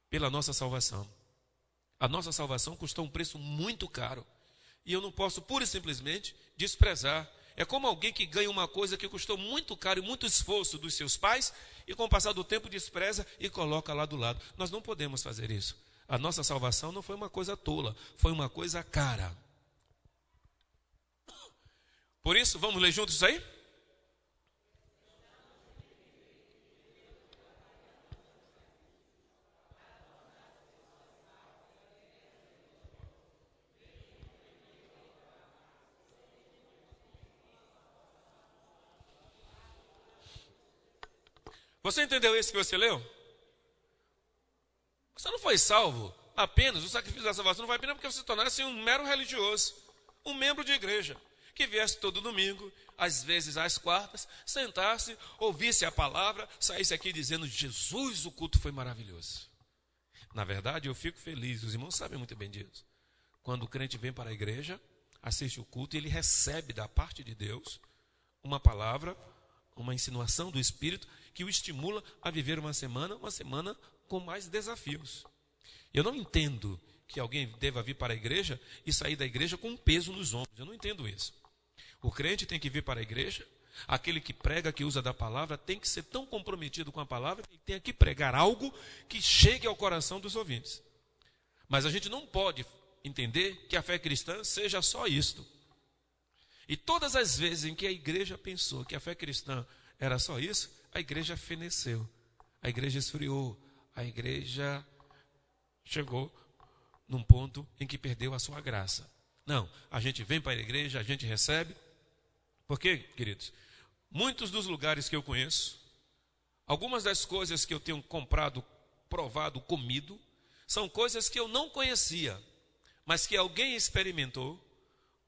B: pela nossa salvação. A nossa salvação custou um preço muito caro. E eu não posso, pura e simplesmente, desprezar. É como alguém que ganha uma coisa que custou muito caro e muito esforço dos seus pais, e com o passar do tempo despreza e coloca lá do lado. Nós não podemos fazer isso. A nossa salvação não foi uma coisa tola, foi uma coisa cara. Por isso, vamos ler juntos isso aí? Você entendeu isso que você leu? Você não foi salvo apenas, o sacrifício da salvação não vai apenas porque você se tornasse um mero religioso, um membro de igreja, que viesse todo domingo, às vezes às quartas, sentasse, ouvisse a palavra, saísse aqui dizendo, Jesus, o culto foi maravilhoso. Na verdade, eu fico feliz, os irmãos sabem muito bem disso. Quando o crente vem para a igreja, assiste o culto e ele recebe da parte de Deus uma palavra, uma insinuação do Espírito que o estimula a viver uma semana com mais desafios. Eu não entendo que alguém deva vir para a igreja e sair da igreja com um peso nos ombros. Eu não entendo isso. O crente tem que vir para a igreja, aquele que prega, que usa da palavra, tem que ser tão comprometido com a palavra que tem que pregar algo que chegue ao coração dos ouvintes. Mas a gente não pode entender que a fé cristã seja só isto. E todas as vezes em que a igreja pensou que a fé cristã era só isso, a igreja feneceu, a igreja esfriou, a igreja chegou num ponto em que perdeu a sua graça. Não, a gente vem para a igreja, a gente recebe. Porque, queridos, muitos dos lugares que eu conheço, algumas das coisas que eu tenho comprado, provado, comido, são coisas que eu não conhecia, mas que alguém experimentou,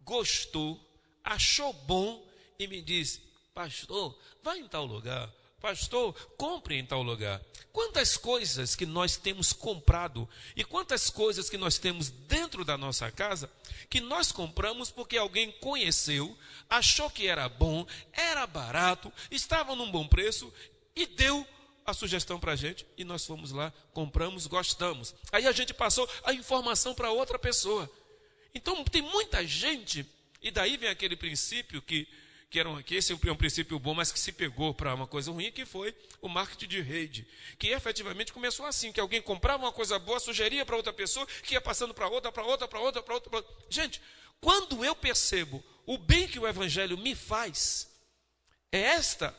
B: gostou, achou bom e me disse, pastor, vai em tal lugar, pastor, compre em tal lugar. Quantas coisas que nós temos comprado e quantas coisas que nós temos dentro da nossa casa que nós compramos porque alguém conheceu, achou que era bom, era barato, estava num bom preço e deu a sugestão para a gente e nós fomos lá, compramos, gostamos. Aí a gente passou a informação para outra pessoa. Então tem muita gente, e daí vem aquele princípio que esse é um princípio bom, mas que se pegou para uma coisa ruim, que foi o marketing de rede, que efetivamente começou assim, que alguém comprava uma coisa boa, sugeria para outra pessoa, que ia passando para outra. Gente, quando eu percebo o bem que o evangelho me faz, é esta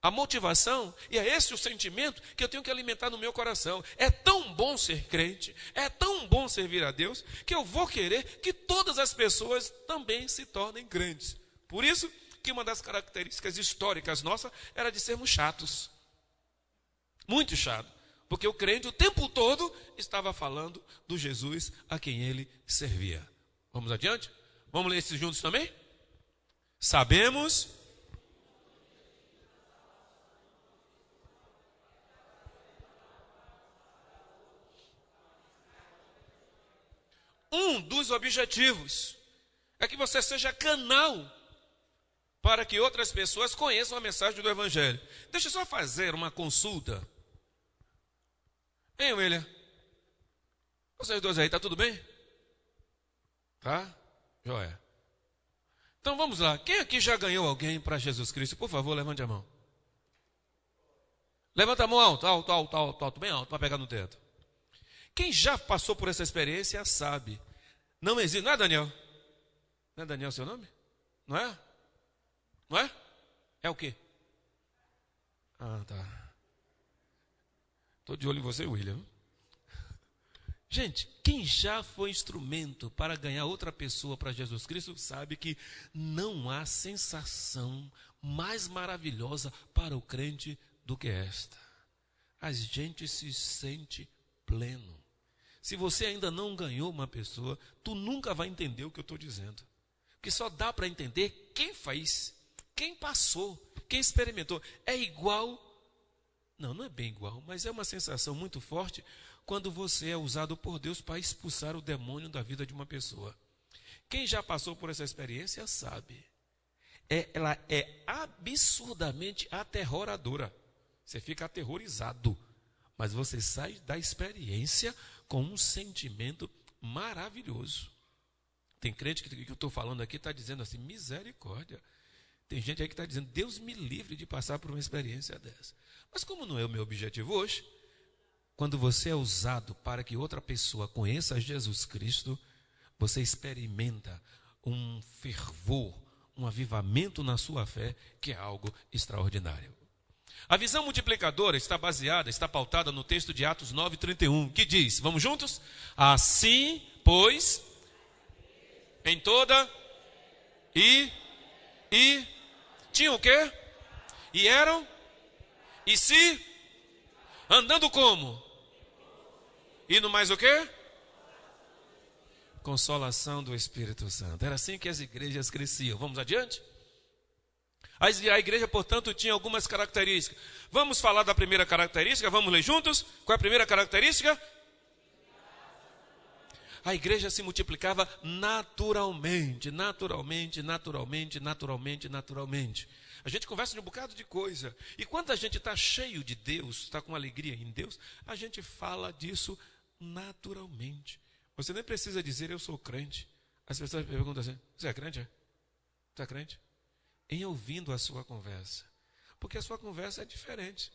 B: a motivação, e é esse o sentimento que eu tenho que alimentar no meu coração. É tão bom ser crente, é tão bom servir a Deus, que eu vou querer que todas as pessoas também se tornem crentes. Por isso que uma das características históricas nossas era de sermos chatos. Muito chato. Porque o crente o tempo todo estava falando do Jesus a quem ele servia. Vamos adiante? Vamos ler esses juntos também? Sabemos... Um dos objetivos é que você seja canal para que outras pessoas conheçam a mensagem do Evangelho. Deixa eu só fazer uma consulta. Hein, William? Vocês dois aí, tá tudo bem? Tá? Joia. Então vamos lá. Quem aqui já ganhou alguém para Jesus Cristo? Por favor, levante a mão. Levanta a mão alto, bem alto, para pegar no teto. Quem já passou por essa experiência sabe. Não existe. Não é Daniel? Não é Daniel seu nome? Não é? Não é? É o quê? Ah, tá. Estou de olho em você, William. Gente, quem já foi instrumento para ganhar outra pessoa para Jesus Cristo sabe que não há sensação mais maravilhosa para o crente do que esta. A gente se sente pleno. Se você ainda não ganhou uma pessoa, tu nunca vai entender o que eu estou dizendo. Porque só dá para entender quem fez, quem passou, quem experimentou. É igual, não é bem igual, mas é uma sensação muito forte quando você é usado por Deus para expulsar o demônio da vida de uma pessoa. Quem já passou por essa experiência sabe. Ela é absurdamente aterroradora. Você fica aterrorizado, mas você sai da experiência com um sentimento maravilhoso. Tem crente que eu estou falando aqui está dizendo assim, misericórdia. Tem gente aí que está dizendo, Deus me livre de passar por uma experiência dessa. Mas como não é o meu objetivo hoje, quando você é usado para que outra pessoa conheça Jesus Cristo, você experimenta um fervor, um avivamento na sua fé, que é algo extraordinário. A visão multiplicadora está pautada no texto de Atos 9:31, que diz, vamos juntos? Assim, pois, em toda e tinham o quê? E eram, e se, andando como? E no mais o quê? Consolação do Espírito Santo. Era assim que as igrejas cresciam. Vamos adiante? A igreja, portanto, tinha algumas características. Vamos falar da primeira característica? Vamos ler juntos? Qual é a primeira característica? A igreja se multiplicava naturalmente. A gente conversa de um bocado de coisa. E quando a gente está cheio de Deus, está com alegria em Deus, a gente fala disso naturalmente. Você nem precisa dizer, eu sou crente. As pessoas perguntam assim, você é crente? Você é crente? Em ouvindo a sua conversa. Porque a sua conversa é diferente.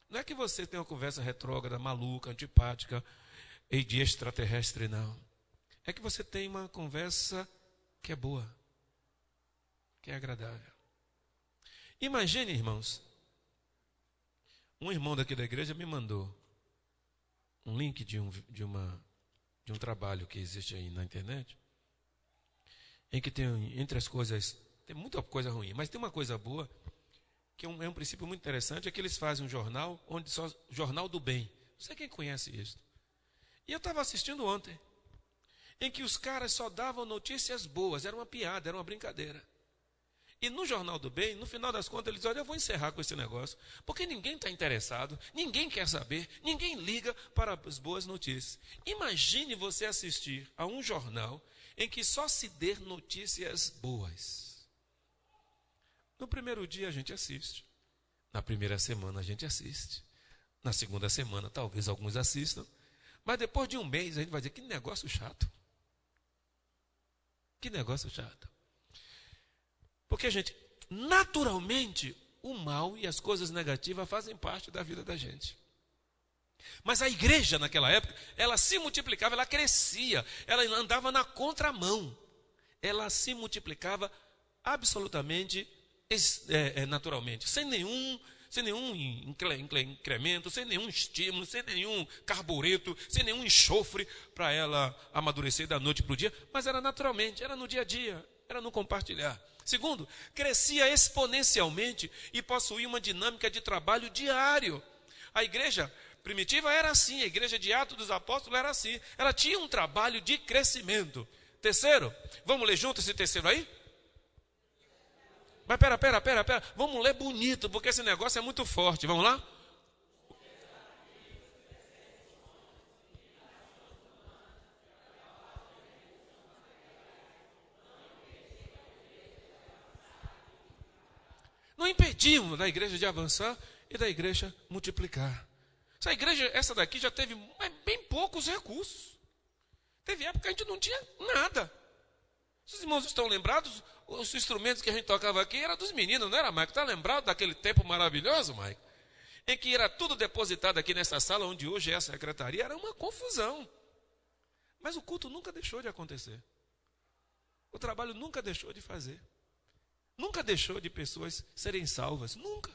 B: Não é que você tem uma conversa retrógrada, maluca, antipática e de extraterrestre, não. É que você tem uma conversa que é boa, que é agradável. Imagine, irmãos, um irmão daqui da igreja me mandou um link de um trabalho que existe aí na internet, em que tem, entre as coisas, tem muita coisa ruim, mas tem uma coisa boa, que é um princípio muito interessante, é que eles fazem um jornal, jornal do bem. Não sei quem conhece isso. E eu estava assistindo ontem, em que os caras só davam notícias boas, era uma piada, era uma brincadeira. E no Jornal do Bem, no final das contas, eles dizem, olha, eu vou encerrar com esse negócio, porque ninguém está interessado, ninguém quer saber, ninguém liga para as boas notícias. Imagine você assistir a um jornal em que só se dê notícias boas. No primeiro dia a gente assiste, na primeira semana a gente assiste, na segunda semana talvez alguns assistam, mas depois de um mês a gente vai dizer, que negócio chato. Que negócio chato. Porque, gente, naturalmente, o mal e as coisas negativas fazem parte da vida da gente. Mas a igreja, naquela época, ela se multiplicava, ela crescia, ela andava na contramão. Ela se multiplicava absolutamente naturalmente, sem nenhum incremento, sem nenhum estímulo, sem nenhum carbureto, sem nenhum enxofre para ela amadurecer da noite para o dia, mas era naturalmente, era no dia a dia, era no compartilhar. Segundo, crescia exponencialmente e possuía uma dinâmica de trabalho diário. A igreja primitiva era assim, a igreja de Atos dos Apóstolos era assim, ela tinha um trabalho de crescimento. Terceiro, vamos ler junto esse terceiro aí? Mas pera, vamos ler bonito, porque esse negócio é muito forte, vamos lá? Não impediam da igreja de avançar e da igreja multiplicar. Essa igreja, essa daqui já teve bem poucos recursos. Teve época que a gente não tinha nada. Os irmãos estão lembrados? Os instrumentos que a gente tocava aqui eram dos meninos, não era, Maico? Está lembrado daquele tempo maravilhoso, Maico? Em que era tudo depositado aqui nessa sala, onde hoje é a secretaria, era uma confusão. Mas o culto nunca deixou de acontecer. O trabalho nunca deixou de fazer. Nunca deixou de pessoas serem salvas. Nunca.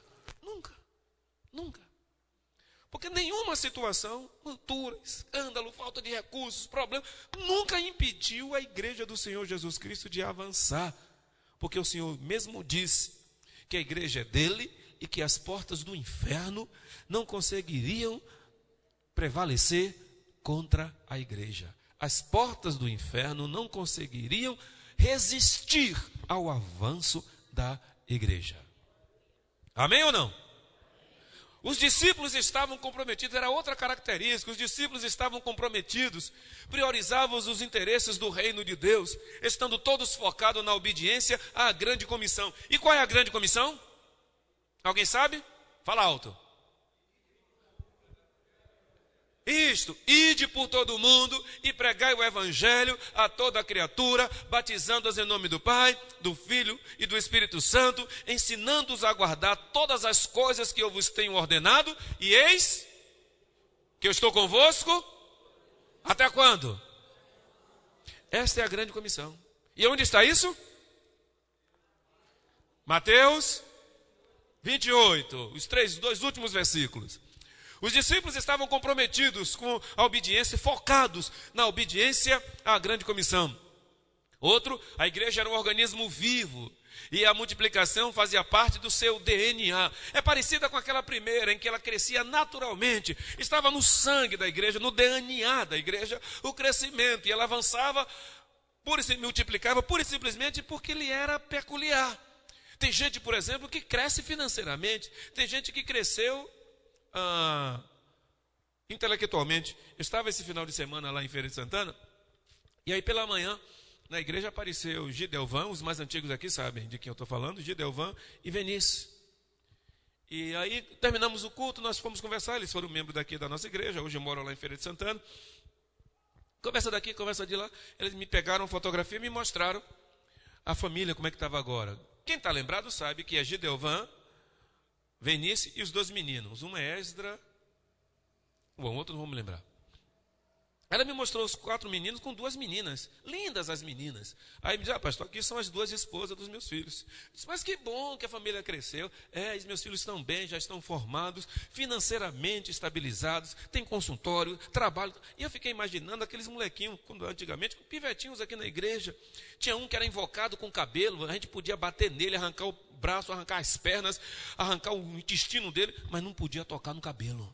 B: Porque nenhuma situação, cultura, escândalo, falta de recursos, problema, nunca impediu a igreja do Senhor Jesus Cristo de avançar. Porque o Senhor mesmo disse que a igreja é dele e que as portas do inferno não conseguiriam prevalecer contra a igreja. As portas do inferno não conseguiriam resistir ao avanço da igreja. Amém ou não? Os discípulos estavam comprometidos, era outra característica, os discípulos estavam comprometidos, priorizavam os interesses do reino de Deus, estando todos focados na obediência à grande comissão. E qual é a grande comissão? Alguém sabe? Fala alto. Isto, ide por todo o mundo e pregai o evangelho a toda criatura, batizando-as em nome do Pai, do Filho e do Espírito Santo, ensinando-os a guardar todas as coisas que eu vos tenho ordenado, e eis que eu estou convosco, até quando? Esta é a grande comissão. E onde está isso? Mateus 28, os dois últimos versículos. Os discípulos estavam comprometidos com a obediência, focados na obediência à grande comissão. Outro, a igreja era um organismo vivo e a multiplicação fazia parte do seu DNA. É parecida com aquela primeira, em que ela crescia naturalmente. Estava no sangue da igreja, no DNA da igreja, o crescimento. E ela avançava, multiplicava pura e simplesmente porque ele era peculiar. Tem gente, por exemplo, que cresce financeiramente. Tem gente que cresceu intelectualmente. Eu estava esse final de semana lá em Feira de Santana, e aí pela manhã na igreja apareceu Gidelvan, os mais antigos aqui sabem de quem eu estou falando, Gidelvan e Venice. E aí terminamos o culto, nós fomos conversar, eles foram membros daqui da nossa igreja, hoje moram lá em Feira de Santana. Conversa daqui, conversa de lá, eles me pegaram fotografia e me mostraram a família, como é que estava agora. Quem está lembrado sabe que é Gidelvan, Venice e os dois meninos. Um é Esdra, o outro não vou me lembrar. Ela me mostrou os 4 meninos com 2 meninas. Lindas as meninas. Aí me disse, pastor, aqui são as 2 esposas dos meus filhos. Eu disse, mas que bom que a família cresceu. Os meus filhos estão bem, já estão formados, financeiramente estabilizados, tem consultório, trabalho. E eu fiquei imaginando aqueles molequinhos, antigamente, pivetinhos aqui na igreja. Tinha um que era invocado com cabelo, a gente podia bater nele, arrancar o braço, arrancar as pernas, arrancar o intestino dele, mas não podia tocar no cabelo.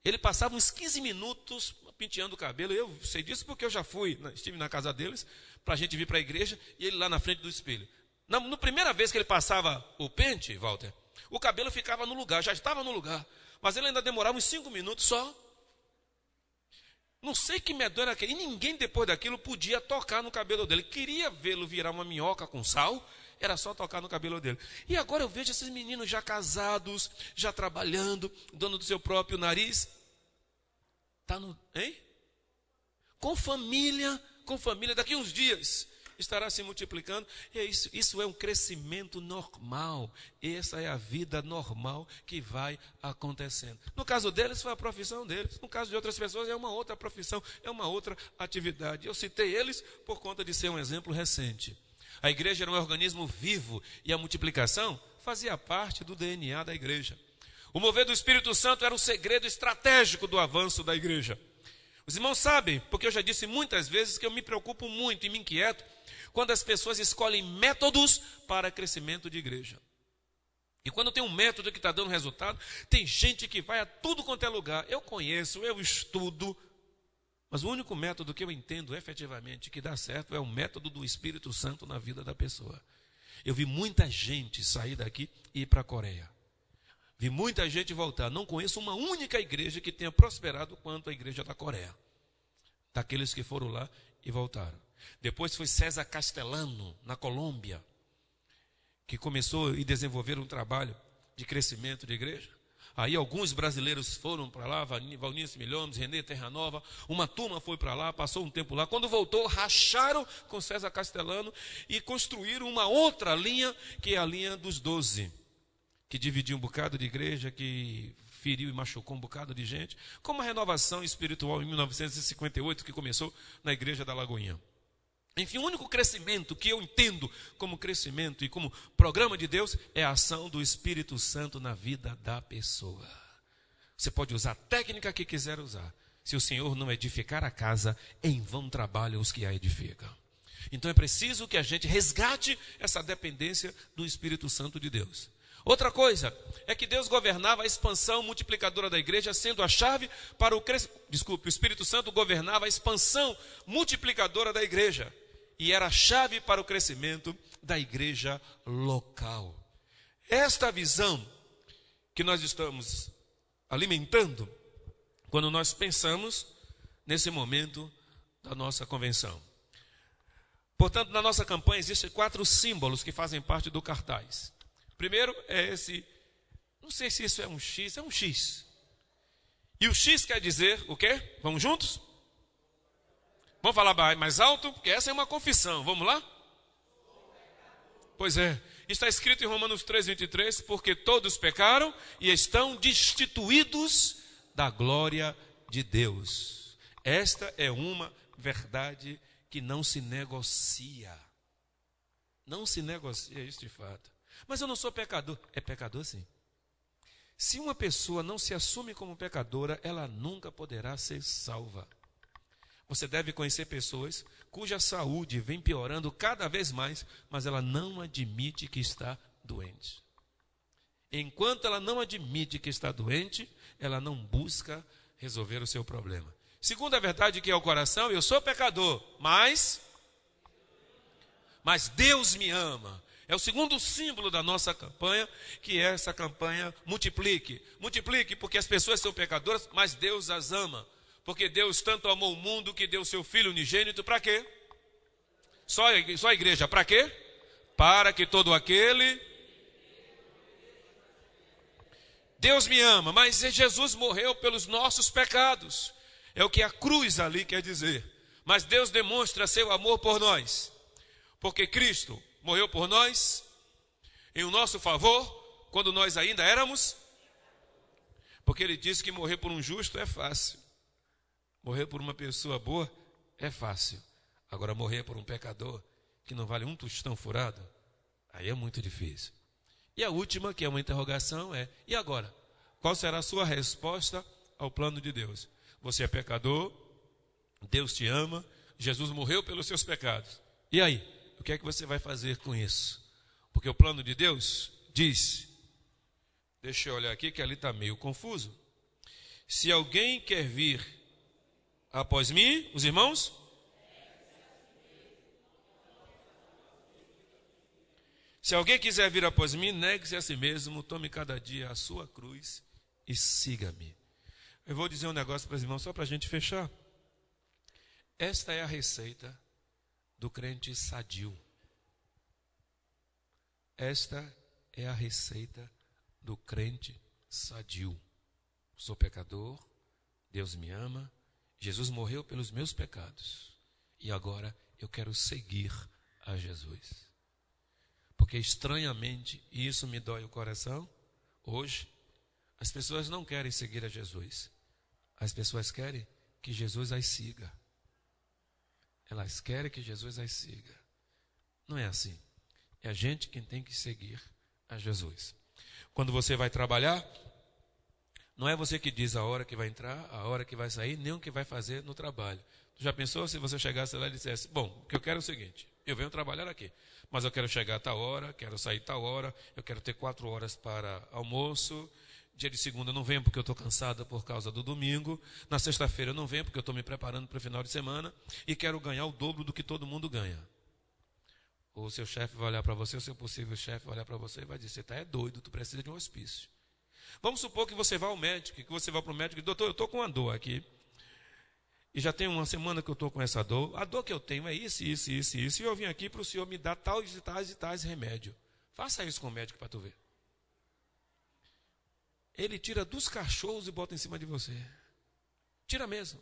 B: Ele passava uns 15 minutos penteando o cabelo. Eu sei disso porque eu já estive na casa deles, para a gente vir para a igreja, e ele lá na frente do espelho. Na primeira vez que ele passava o pente, Walter, o cabelo ficava no lugar, já estava no lugar, mas ele ainda demorava uns 5 minutos só. Não sei que medonho era aquele, e ninguém depois daquilo podia tocar no cabelo dele. Queria vê-lo virar uma minhoca com sal, era só tocar no cabelo dele. E agora eu vejo esses meninos já casados, já trabalhando, dono do seu próprio nariz. Com família, daqui uns dias estará se multiplicando. E isso é um crescimento normal. Essa é a vida normal que vai acontecendo. No caso deles, foi a profissão deles. No caso de outras pessoas, é uma outra profissão, é uma outra atividade. Eu citei eles por conta de ser um exemplo recente. A igreja era um organismo vivo e a multiplicação fazia parte do DNA da igreja. O mover do Espírito Santo era um segredo estratégico do avanço da igreja. Os irmãos sabem, porque eu já disse muitas vezes que eu me preocupo muito e me inquieto quando as pessoas escolhem métodos para crescimento de igreja. E quando tem um método que está dando resultado, tem gente que vai a tudo quanto é lugar. Eu conheço, eu estudo, mas o único método que eu entendo efetivamente que dá certo é o método do Espírito Santo na vida da pessoa. Eu vi muita gente sair daqui e ir para a Coreia. Vi muita gente voltar. Não conheço uma única igreja que tenha prosperado quanto a igreja da Coreia. Daqueles que foram lá e voltaram. Depois foi César Castellano, na Colômbia, que começou e desenvolver um trabalho de crescimento de igreja. Aí alguns brasileiros foram para lá, Valnice Milhomes, Renê Terranova, uma turma foi para lá, passou um tempo lá. Quando voltou, racharam com César Castellano e construíram uma outra linha, que é a linha dos 12, que dividiu um bocado de igreja, que feriu e machucou um bocado de gente, como a renovação espiritual em 1958, que começou na igreja da Lagoinha. Enfim, o único crescimento que eu entendo como crescimento e como programa de Deus é a ação do Espírito Santo na vida da pessoa. Você pode usar a técnica que quiser usar. Se o Senhor não edificar a casa, em vão trabalham os que a edificam. Então é preciso que a gente resgate essa dependência do Espírito Santo de Deus. Outra coisa é que Deus governava a expansão multiplicadora da igreja, sendo a chave para o crescimento. O Espírito Santo governava a expansão multiplicadora da igreja. E era a chave para o crescimento da igreja local. Esta visão que nós estamos alimentando quando nós pensamos nesse momento da nossa convenção. Portanto, na nossa campanha existem 4 símbolos que fazem parte do cartaz. Primeiro é esse, não sei se isso é um X, é um X. E o X quer dizer o quê? Vamos juntos? Vamos falar mais alto? Porque essa é uma confissão. Vamos lá? Pois é. Está escrito em Romanos 3:23, porque todos pecaram e estão destituídos da glória de Deus. Esta é uma verdade que não se negocia. Não se negocia isso de fato. Mas eu não sou pecador. É pecador sim. Se uma pessoa não se assume como pecadora, ela nunca poderá ser salva. Você deve conhecer pessoas cuja saúde vem piorando cada vez mais, mas ela não admite que está doente. Enquanto ela não admite que está doente, ela não busca resolver o seu problema. Segunda verdade que é o coração, eu sou pecador, mas Deus me ama. É o segundo símbolo da nossa campanha, que é essa campanha Multiplique. Multiplique porque as pessoas são pecadoras, mas Deus as ama. Porque Deus tanto amou o mundo que deu seu Filho unigênito, para quê? Só a igreja, para quê? Para que todo aquele... Deus me ama, mas Jesus morreu pelos nossos pecados. É o que a cruz ali quer dizer. Mas Deus demonstra seu amor por nós. Porque Cristo morreu por nós, em o nosso favor, quando nós ainda éramos. Porque ele disse que morrer por um justo é fácil. Morrer por uma pessoa boa é fácil. Agora morrer por um pecador que não vale um tostão furado, aí é muito difícil. E a última, que é uma interrogação, é: e agora? Qual será a sua resposta ao plano de Deus? Você é pecador, Deus te ama, Jesus morreu pelos seus pecados. E aí? O que é que você vai fazer com isso? Porque o plano de Deus diz, deixa eu olhar aqui que ali está meio confuso. Se alguém quer vir após mim, os irmãos? Se alguém quiser vir após mim, negue-se a si mesmo, tome cada dia a sua cruz e siga-me. Eu vou dizer um negócio para os irmãos, só para a gente fechar. Esta é a receita do crente sadio. Esta é a receita do crente sadio. Sou pecador, Deus me ama, Jesus morreu pelos meus pecados e agora eu quero seguir a Jesus. Porque estranhamente, e isso me dói o coração, hoje, as pessoas não querem seguir a Jesus. As pessoas querem que Jesus as siga. Elas querem que Jesus as siga. Não é assim. É a gente quem tem que seguir a Jesus. Quando você vai trabalhar, não é você que diz a hora que vai entrar, a hora que vai sair, nem o que vai fazer no trabalho. Tu já pensou se você chegasse lá e dissesse, bom, o que eu quero é o seguinte, eu venho trabalhar aqui, mas eu quero chegar a tal hora, quero sair a tal hora, eu quero ter 4 horas para almoço, dia de segunda eu não venho porque eu estou cansada por causa do domingo, na sexta-feira eu não venho porque eu estou me preparando para o final de semana e quero ganhar o dobro do que todo mundo ganha. O seu chefe vai olhar para você, o seu possível chefe vai olhar para você e vai dizer, você está doido, tu precisa de um hospício. Vamos supor que você vá ao médico, que você vá para o médico e diz, doutor, eu estou com uma dor aqui. E já tem uma semana que eu estou com essa dor. A dor que eu tenho é isso. E eu vim aqui para o senhor me dar tais e tais remédio. Faça isso com o médico para tu ver. Ele tira dos cachorros e bota em cima de você. Tira mesmo.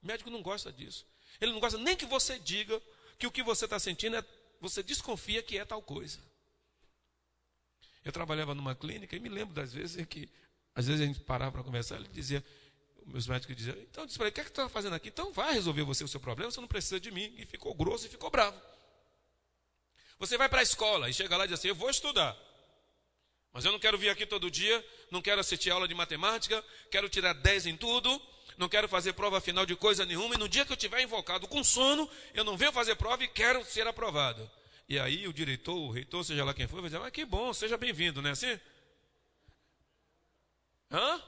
B: O médico não gosta disso. Ele não gosta nem que você diga que o que você está sentindo é, você desconfia que é tal coisa. Eu trabalhava numa clínica e me lembro das vezes que, às vezes a gente parava para conversar, ele dizia, meus médicos diziam, então eu disse para ele, o que é que tu está fazendo aqui? Então vai resolver você o seu problema, você não precisa de mim. E ficou grosso e ficou bravo. Você vai para a escola e chega lá e diz assim, eu vou estudar, mas eu não quero vir aqui todo dia, não quero assistir aula de matemática, quero tirar 10 em tudo, não quero fazer prova final de coisa nenhuma, e no dia que eu estiver invocado com sono, eu não venho fazer prova e quero ser aprovado. E aí o diretor, o reitor, seja lá quem for, vai dizer, que bom, seja bem-vindo, não é assim? Hã?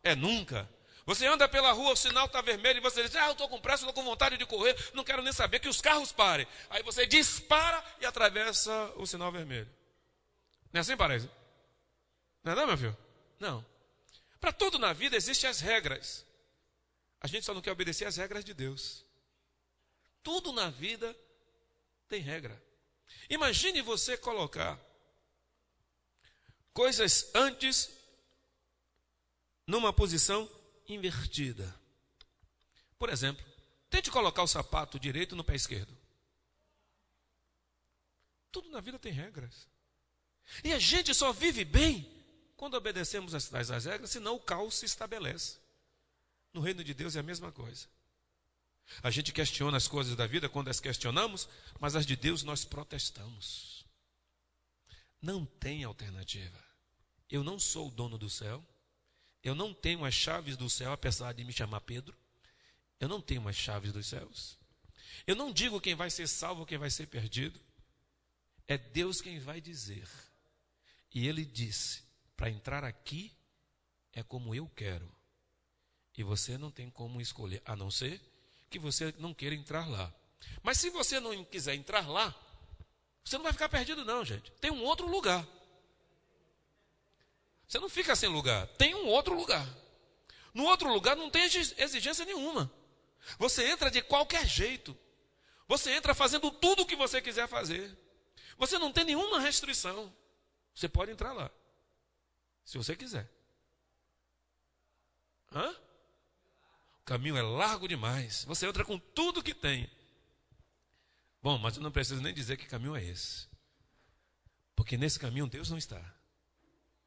B: É nunca. Você anda pela rua, o sinal está vermelho e você diz, eu estou com pressa, estou com vontade de correr, não quero nem saber que os carros parem. Aí você dispara e atravessa o sinal vermelho. Não é assim, parece? Não é não, meu filho? Não. Para tudo na vida existem as regras. A gente só não quer obedecer às regras de Deus. Tudo na vida tem regra. Imagine você colocar coisas antes numa posição invertida. Por exemplo, tente colocar o sapato direito no pé esquerdo. Tudo na vida tem regras. E a gente só vive bem quando obedecemos às regras, senão o caos se estabelece. No reino de Deus é a mesma coisa. A gente questiona as coisas da vida quando as questionamos, mas as de Deus nós protestamos. Não tem alternativa. Eu não sou o dono do céu. Eu não tenho as chaves do céu, apesar de me chamar Pedro. Eu não tenho as chaves dos céus. Eu não digo quem vai ser salvo ou quem vai ser perdido. É Deus quem vai dizer. E Ele disse, para entrar aqui é como eu quero. E você não tem como escolher, a não ser que você não queira entrar lá. Mas se você não quiser entrar lá, você não vai ficar perdido não, gente. Tem um outro lugar. Você não fica sem lugar, tem um outro lugar. No outro lugar não tem exigência nenhuma. Você entra de qualquer jeito. Você entra fazendo tudo o que você quiser fazer. Você não tem nenhuma restrição. Você pode entrar lá, se você quiser. Hã? O caminho é largo demais. Você entra com tudo que tem. Bom, mas eu não preciso nem dizer que caminho é esse. Porque nesse caminho Deus não está.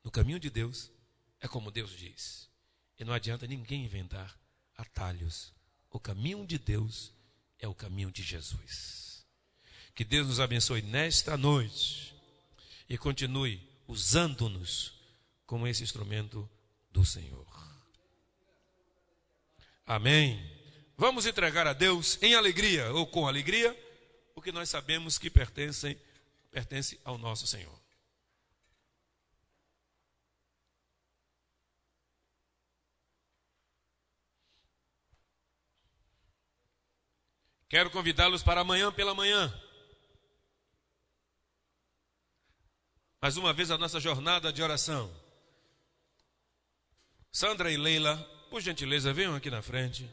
B: No caminho de Deus é como Deus diz. E não adianta ninguém inventar atalhos. O caminho de Deus é o caminho de Jesus. Que Deus nos abençoe nesta noite e continue usando-nos como esse instrumento do Senhor. Amém. Vamos entregar a Deus em alegria ou com alegria o que nós sabemos que pertence ao nosso Senhor. Quero convidá-los para amanhã pela manhã. Mais uma vez a nossa jornada de oração. Sandra e Leila, por gentileza, venham aqui na frente.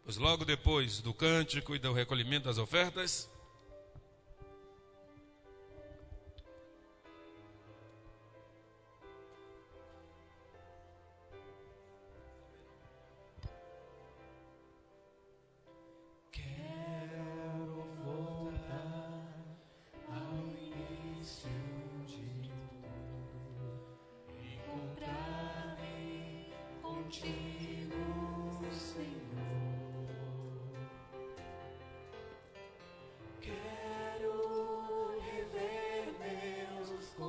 B: Pois logo depois do cântico e do recolhimento das ofertas,
D: Quero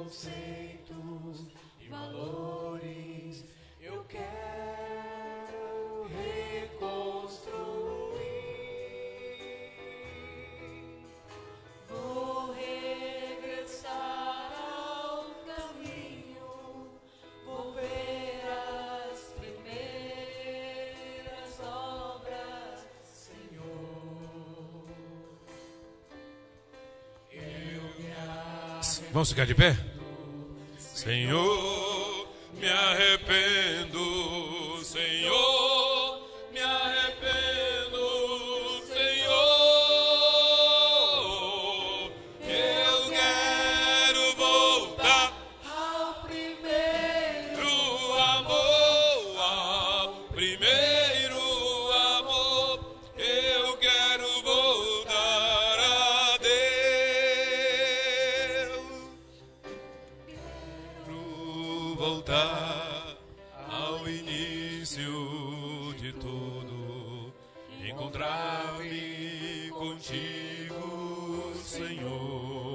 D: conceitos e valores. Eu quero reconstruir. Vou regressar ao caminho, vou ver as primeiras obras, Senhor.
B: Vamos ficar de pé? Senhor, me arrependo, Senhor, me arrependo, Senhor. Eu quero voltar
D: Ao primeiro
B: ao primeiro amor. Eu quero voltar a Deus. Quero voltar ao início de tudo, encontrar-me contigo, Senhor.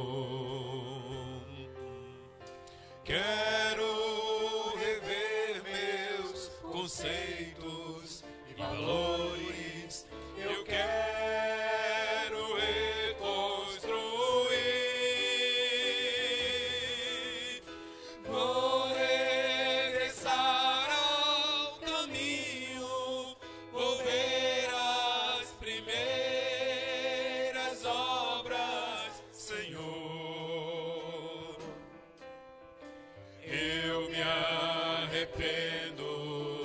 B: Quero rever meus conceitos e valores. Eu quero reconstruir. Vou regressar ao caminho, vou ver as primeiras obras, Senhor. Eu me arrependo,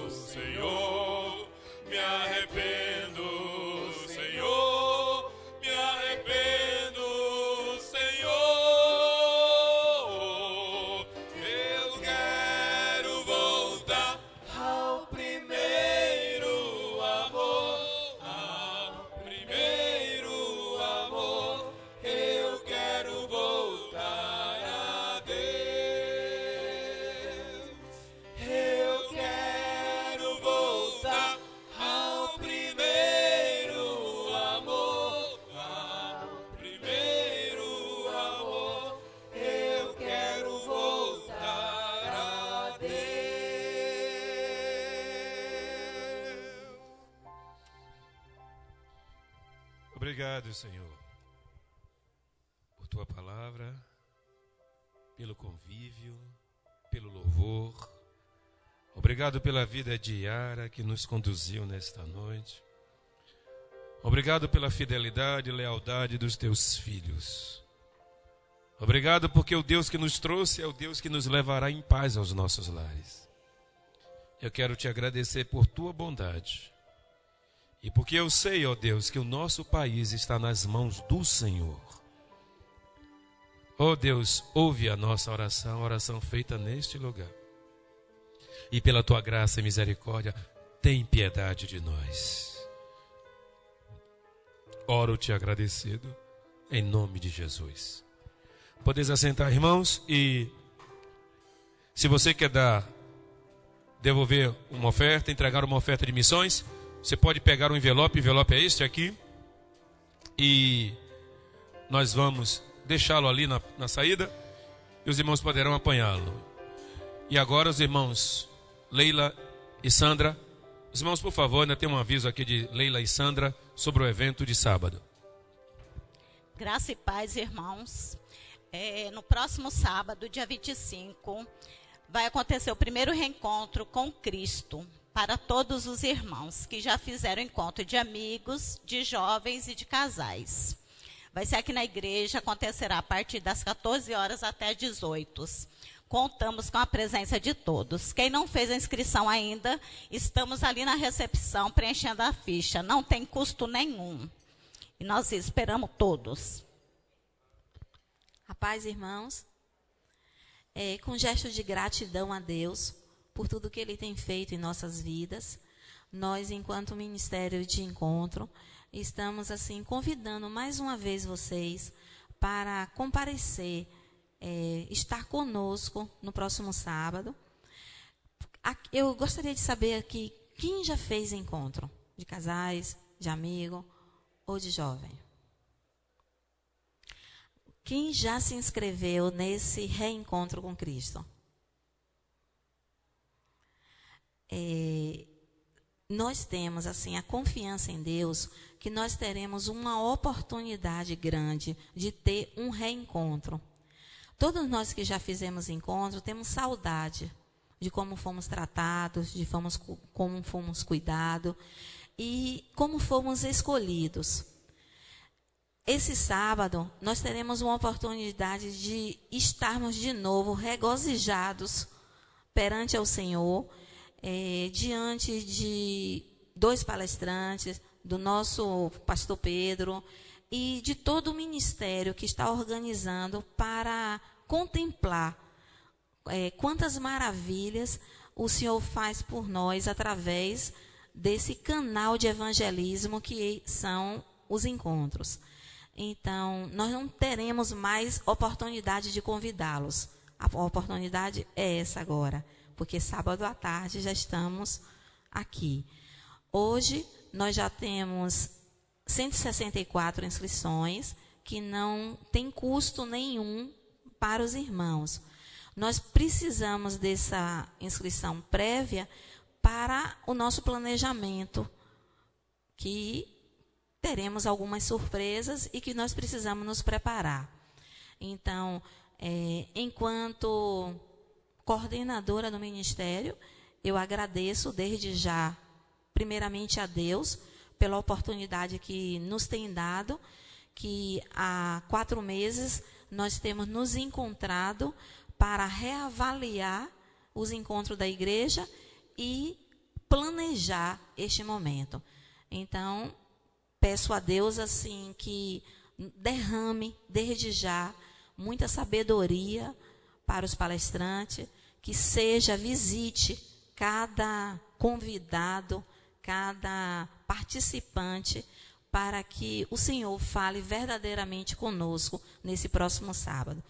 B: Senhor, me arrependo, Senhor, me arrependo, Senhor. Eu quero voltar
D: ao primeiro
B: amor, ao primeiro amor. Eu quero voltar a Deus. Eu quero voltar ao primeiro amor, ao primeiro amor. Eu quero voltar a Deus. Obrigado, Senhor, por tua palavra, pelo convívio, pelo louvor. Obrigado pela vida de Yara que nos conduziu nesta noite. Obrigado pela fidelidade e lealdade dos teus filhos. Obrigado porque o Deus que nos trouxe é o Deus que nos levará em paz aos nossos lares. Eu quero te agradecer por tua bondade. E porque eu sei, ó Deus, que o nosso país está nas mãos do Senhor. Ó Deus, ouve a nossa oração, a oração feita neste lugar. E pela tua graça e misericórdia, tem piedade de nós. Oro-te agradecido, em nome de Jesus. Podeis assentar, irmãos, e se você quer devolver uma oferta, entregar uma oferta de missões, você pode pegar o envelope é este aqui, e nós vamos deixá-lo ali na saída, e os irmãos poderão apanhá-lo. E agora os irmãos Leila e Sandra, os irmãos, por favor, ainda tem um aviso aqui de Leila e Sandra sobre o evento de sábado.
E: Graça e paz, irmãos. No próximo sábado, dia 25, vai acontecer o primeiro reencontro com Cristo para todos os irmãos que já fizeram encontro de amigos, de jovens e de casais. Vai ser aqui na igreja, acontecerá a partir das 14 horas até 18. Contamos com a presença de todos. Quem não fez a inscrição ainda, estamos ali na recepção preenchendo a ficha. Não tem custo nenhum. E nós esperamos todos.
F: A paz, irmãos. Com gesto de gratidão a Deus por tudo que Ele tem feito em nossas vidas, nós, enquanto Ministério de Encontro, estamos assim convidando mais uma vez vocês para comparecer, estar conosco no próximo sábado. Eu gostaria de saber aqui quem já fez encontro de casais, de amigo ou de jovem. Quem já se inscreveu nesse reencontro com Cristo? Nós temos assim a confiança em Deus que nós teremos uma oportunidade grande de ter um reencontro. Todos nós que já fizemos encontro temos saudade de como fomos tratados, de como fomos cuidados e como fomos escolhidos. Esse sábado nós teremos uma oportunidade de estarmos de novo regozijados perante ao Senhor, diante de 2 palestrantes, do nosso pastor Pedro e de todo o ministério que está organizando para contemplar quantas maravilhas o Senhor faz por nós através desse canal de evangelismo que são os encontros. Então, nós não teremos mais oportunidade de convidá-los. A oportunidade é essa agora, porque sábado à tarde já estamos aqui. Hoje, nós já temos 164 inscrições, que não tem custo nenhum para os irmãos. Nós precisamos dessa inscrição prévia para o nosso planejamento, que teremos algumas surpresas e que nós precisamos nos preparar. Então, enquanto coordenadora do ministério, eu agradeço desde já, primeiramente a Deus, pela oportunidade que nos tem dado, que há 4 meses nós temos nos encontrado para reavaliar os encontros da igreja e planejar este momento. Então, peço a Deus assim que derrame desde já muita sabedoria para os palestrantes, que visite cada convidado, cada participante, para que o Senhor fale verdadeiramente conosco nesse próximo sábado.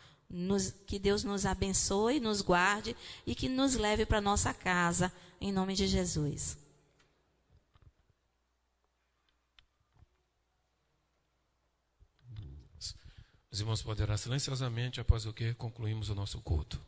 F: Que Deus nos abençoe, nos guarde e que nos leve para nossa casa, em nome de Jesus.
B: Os irmãos poderão silenciosamente, após o que concluímos o nosso culto.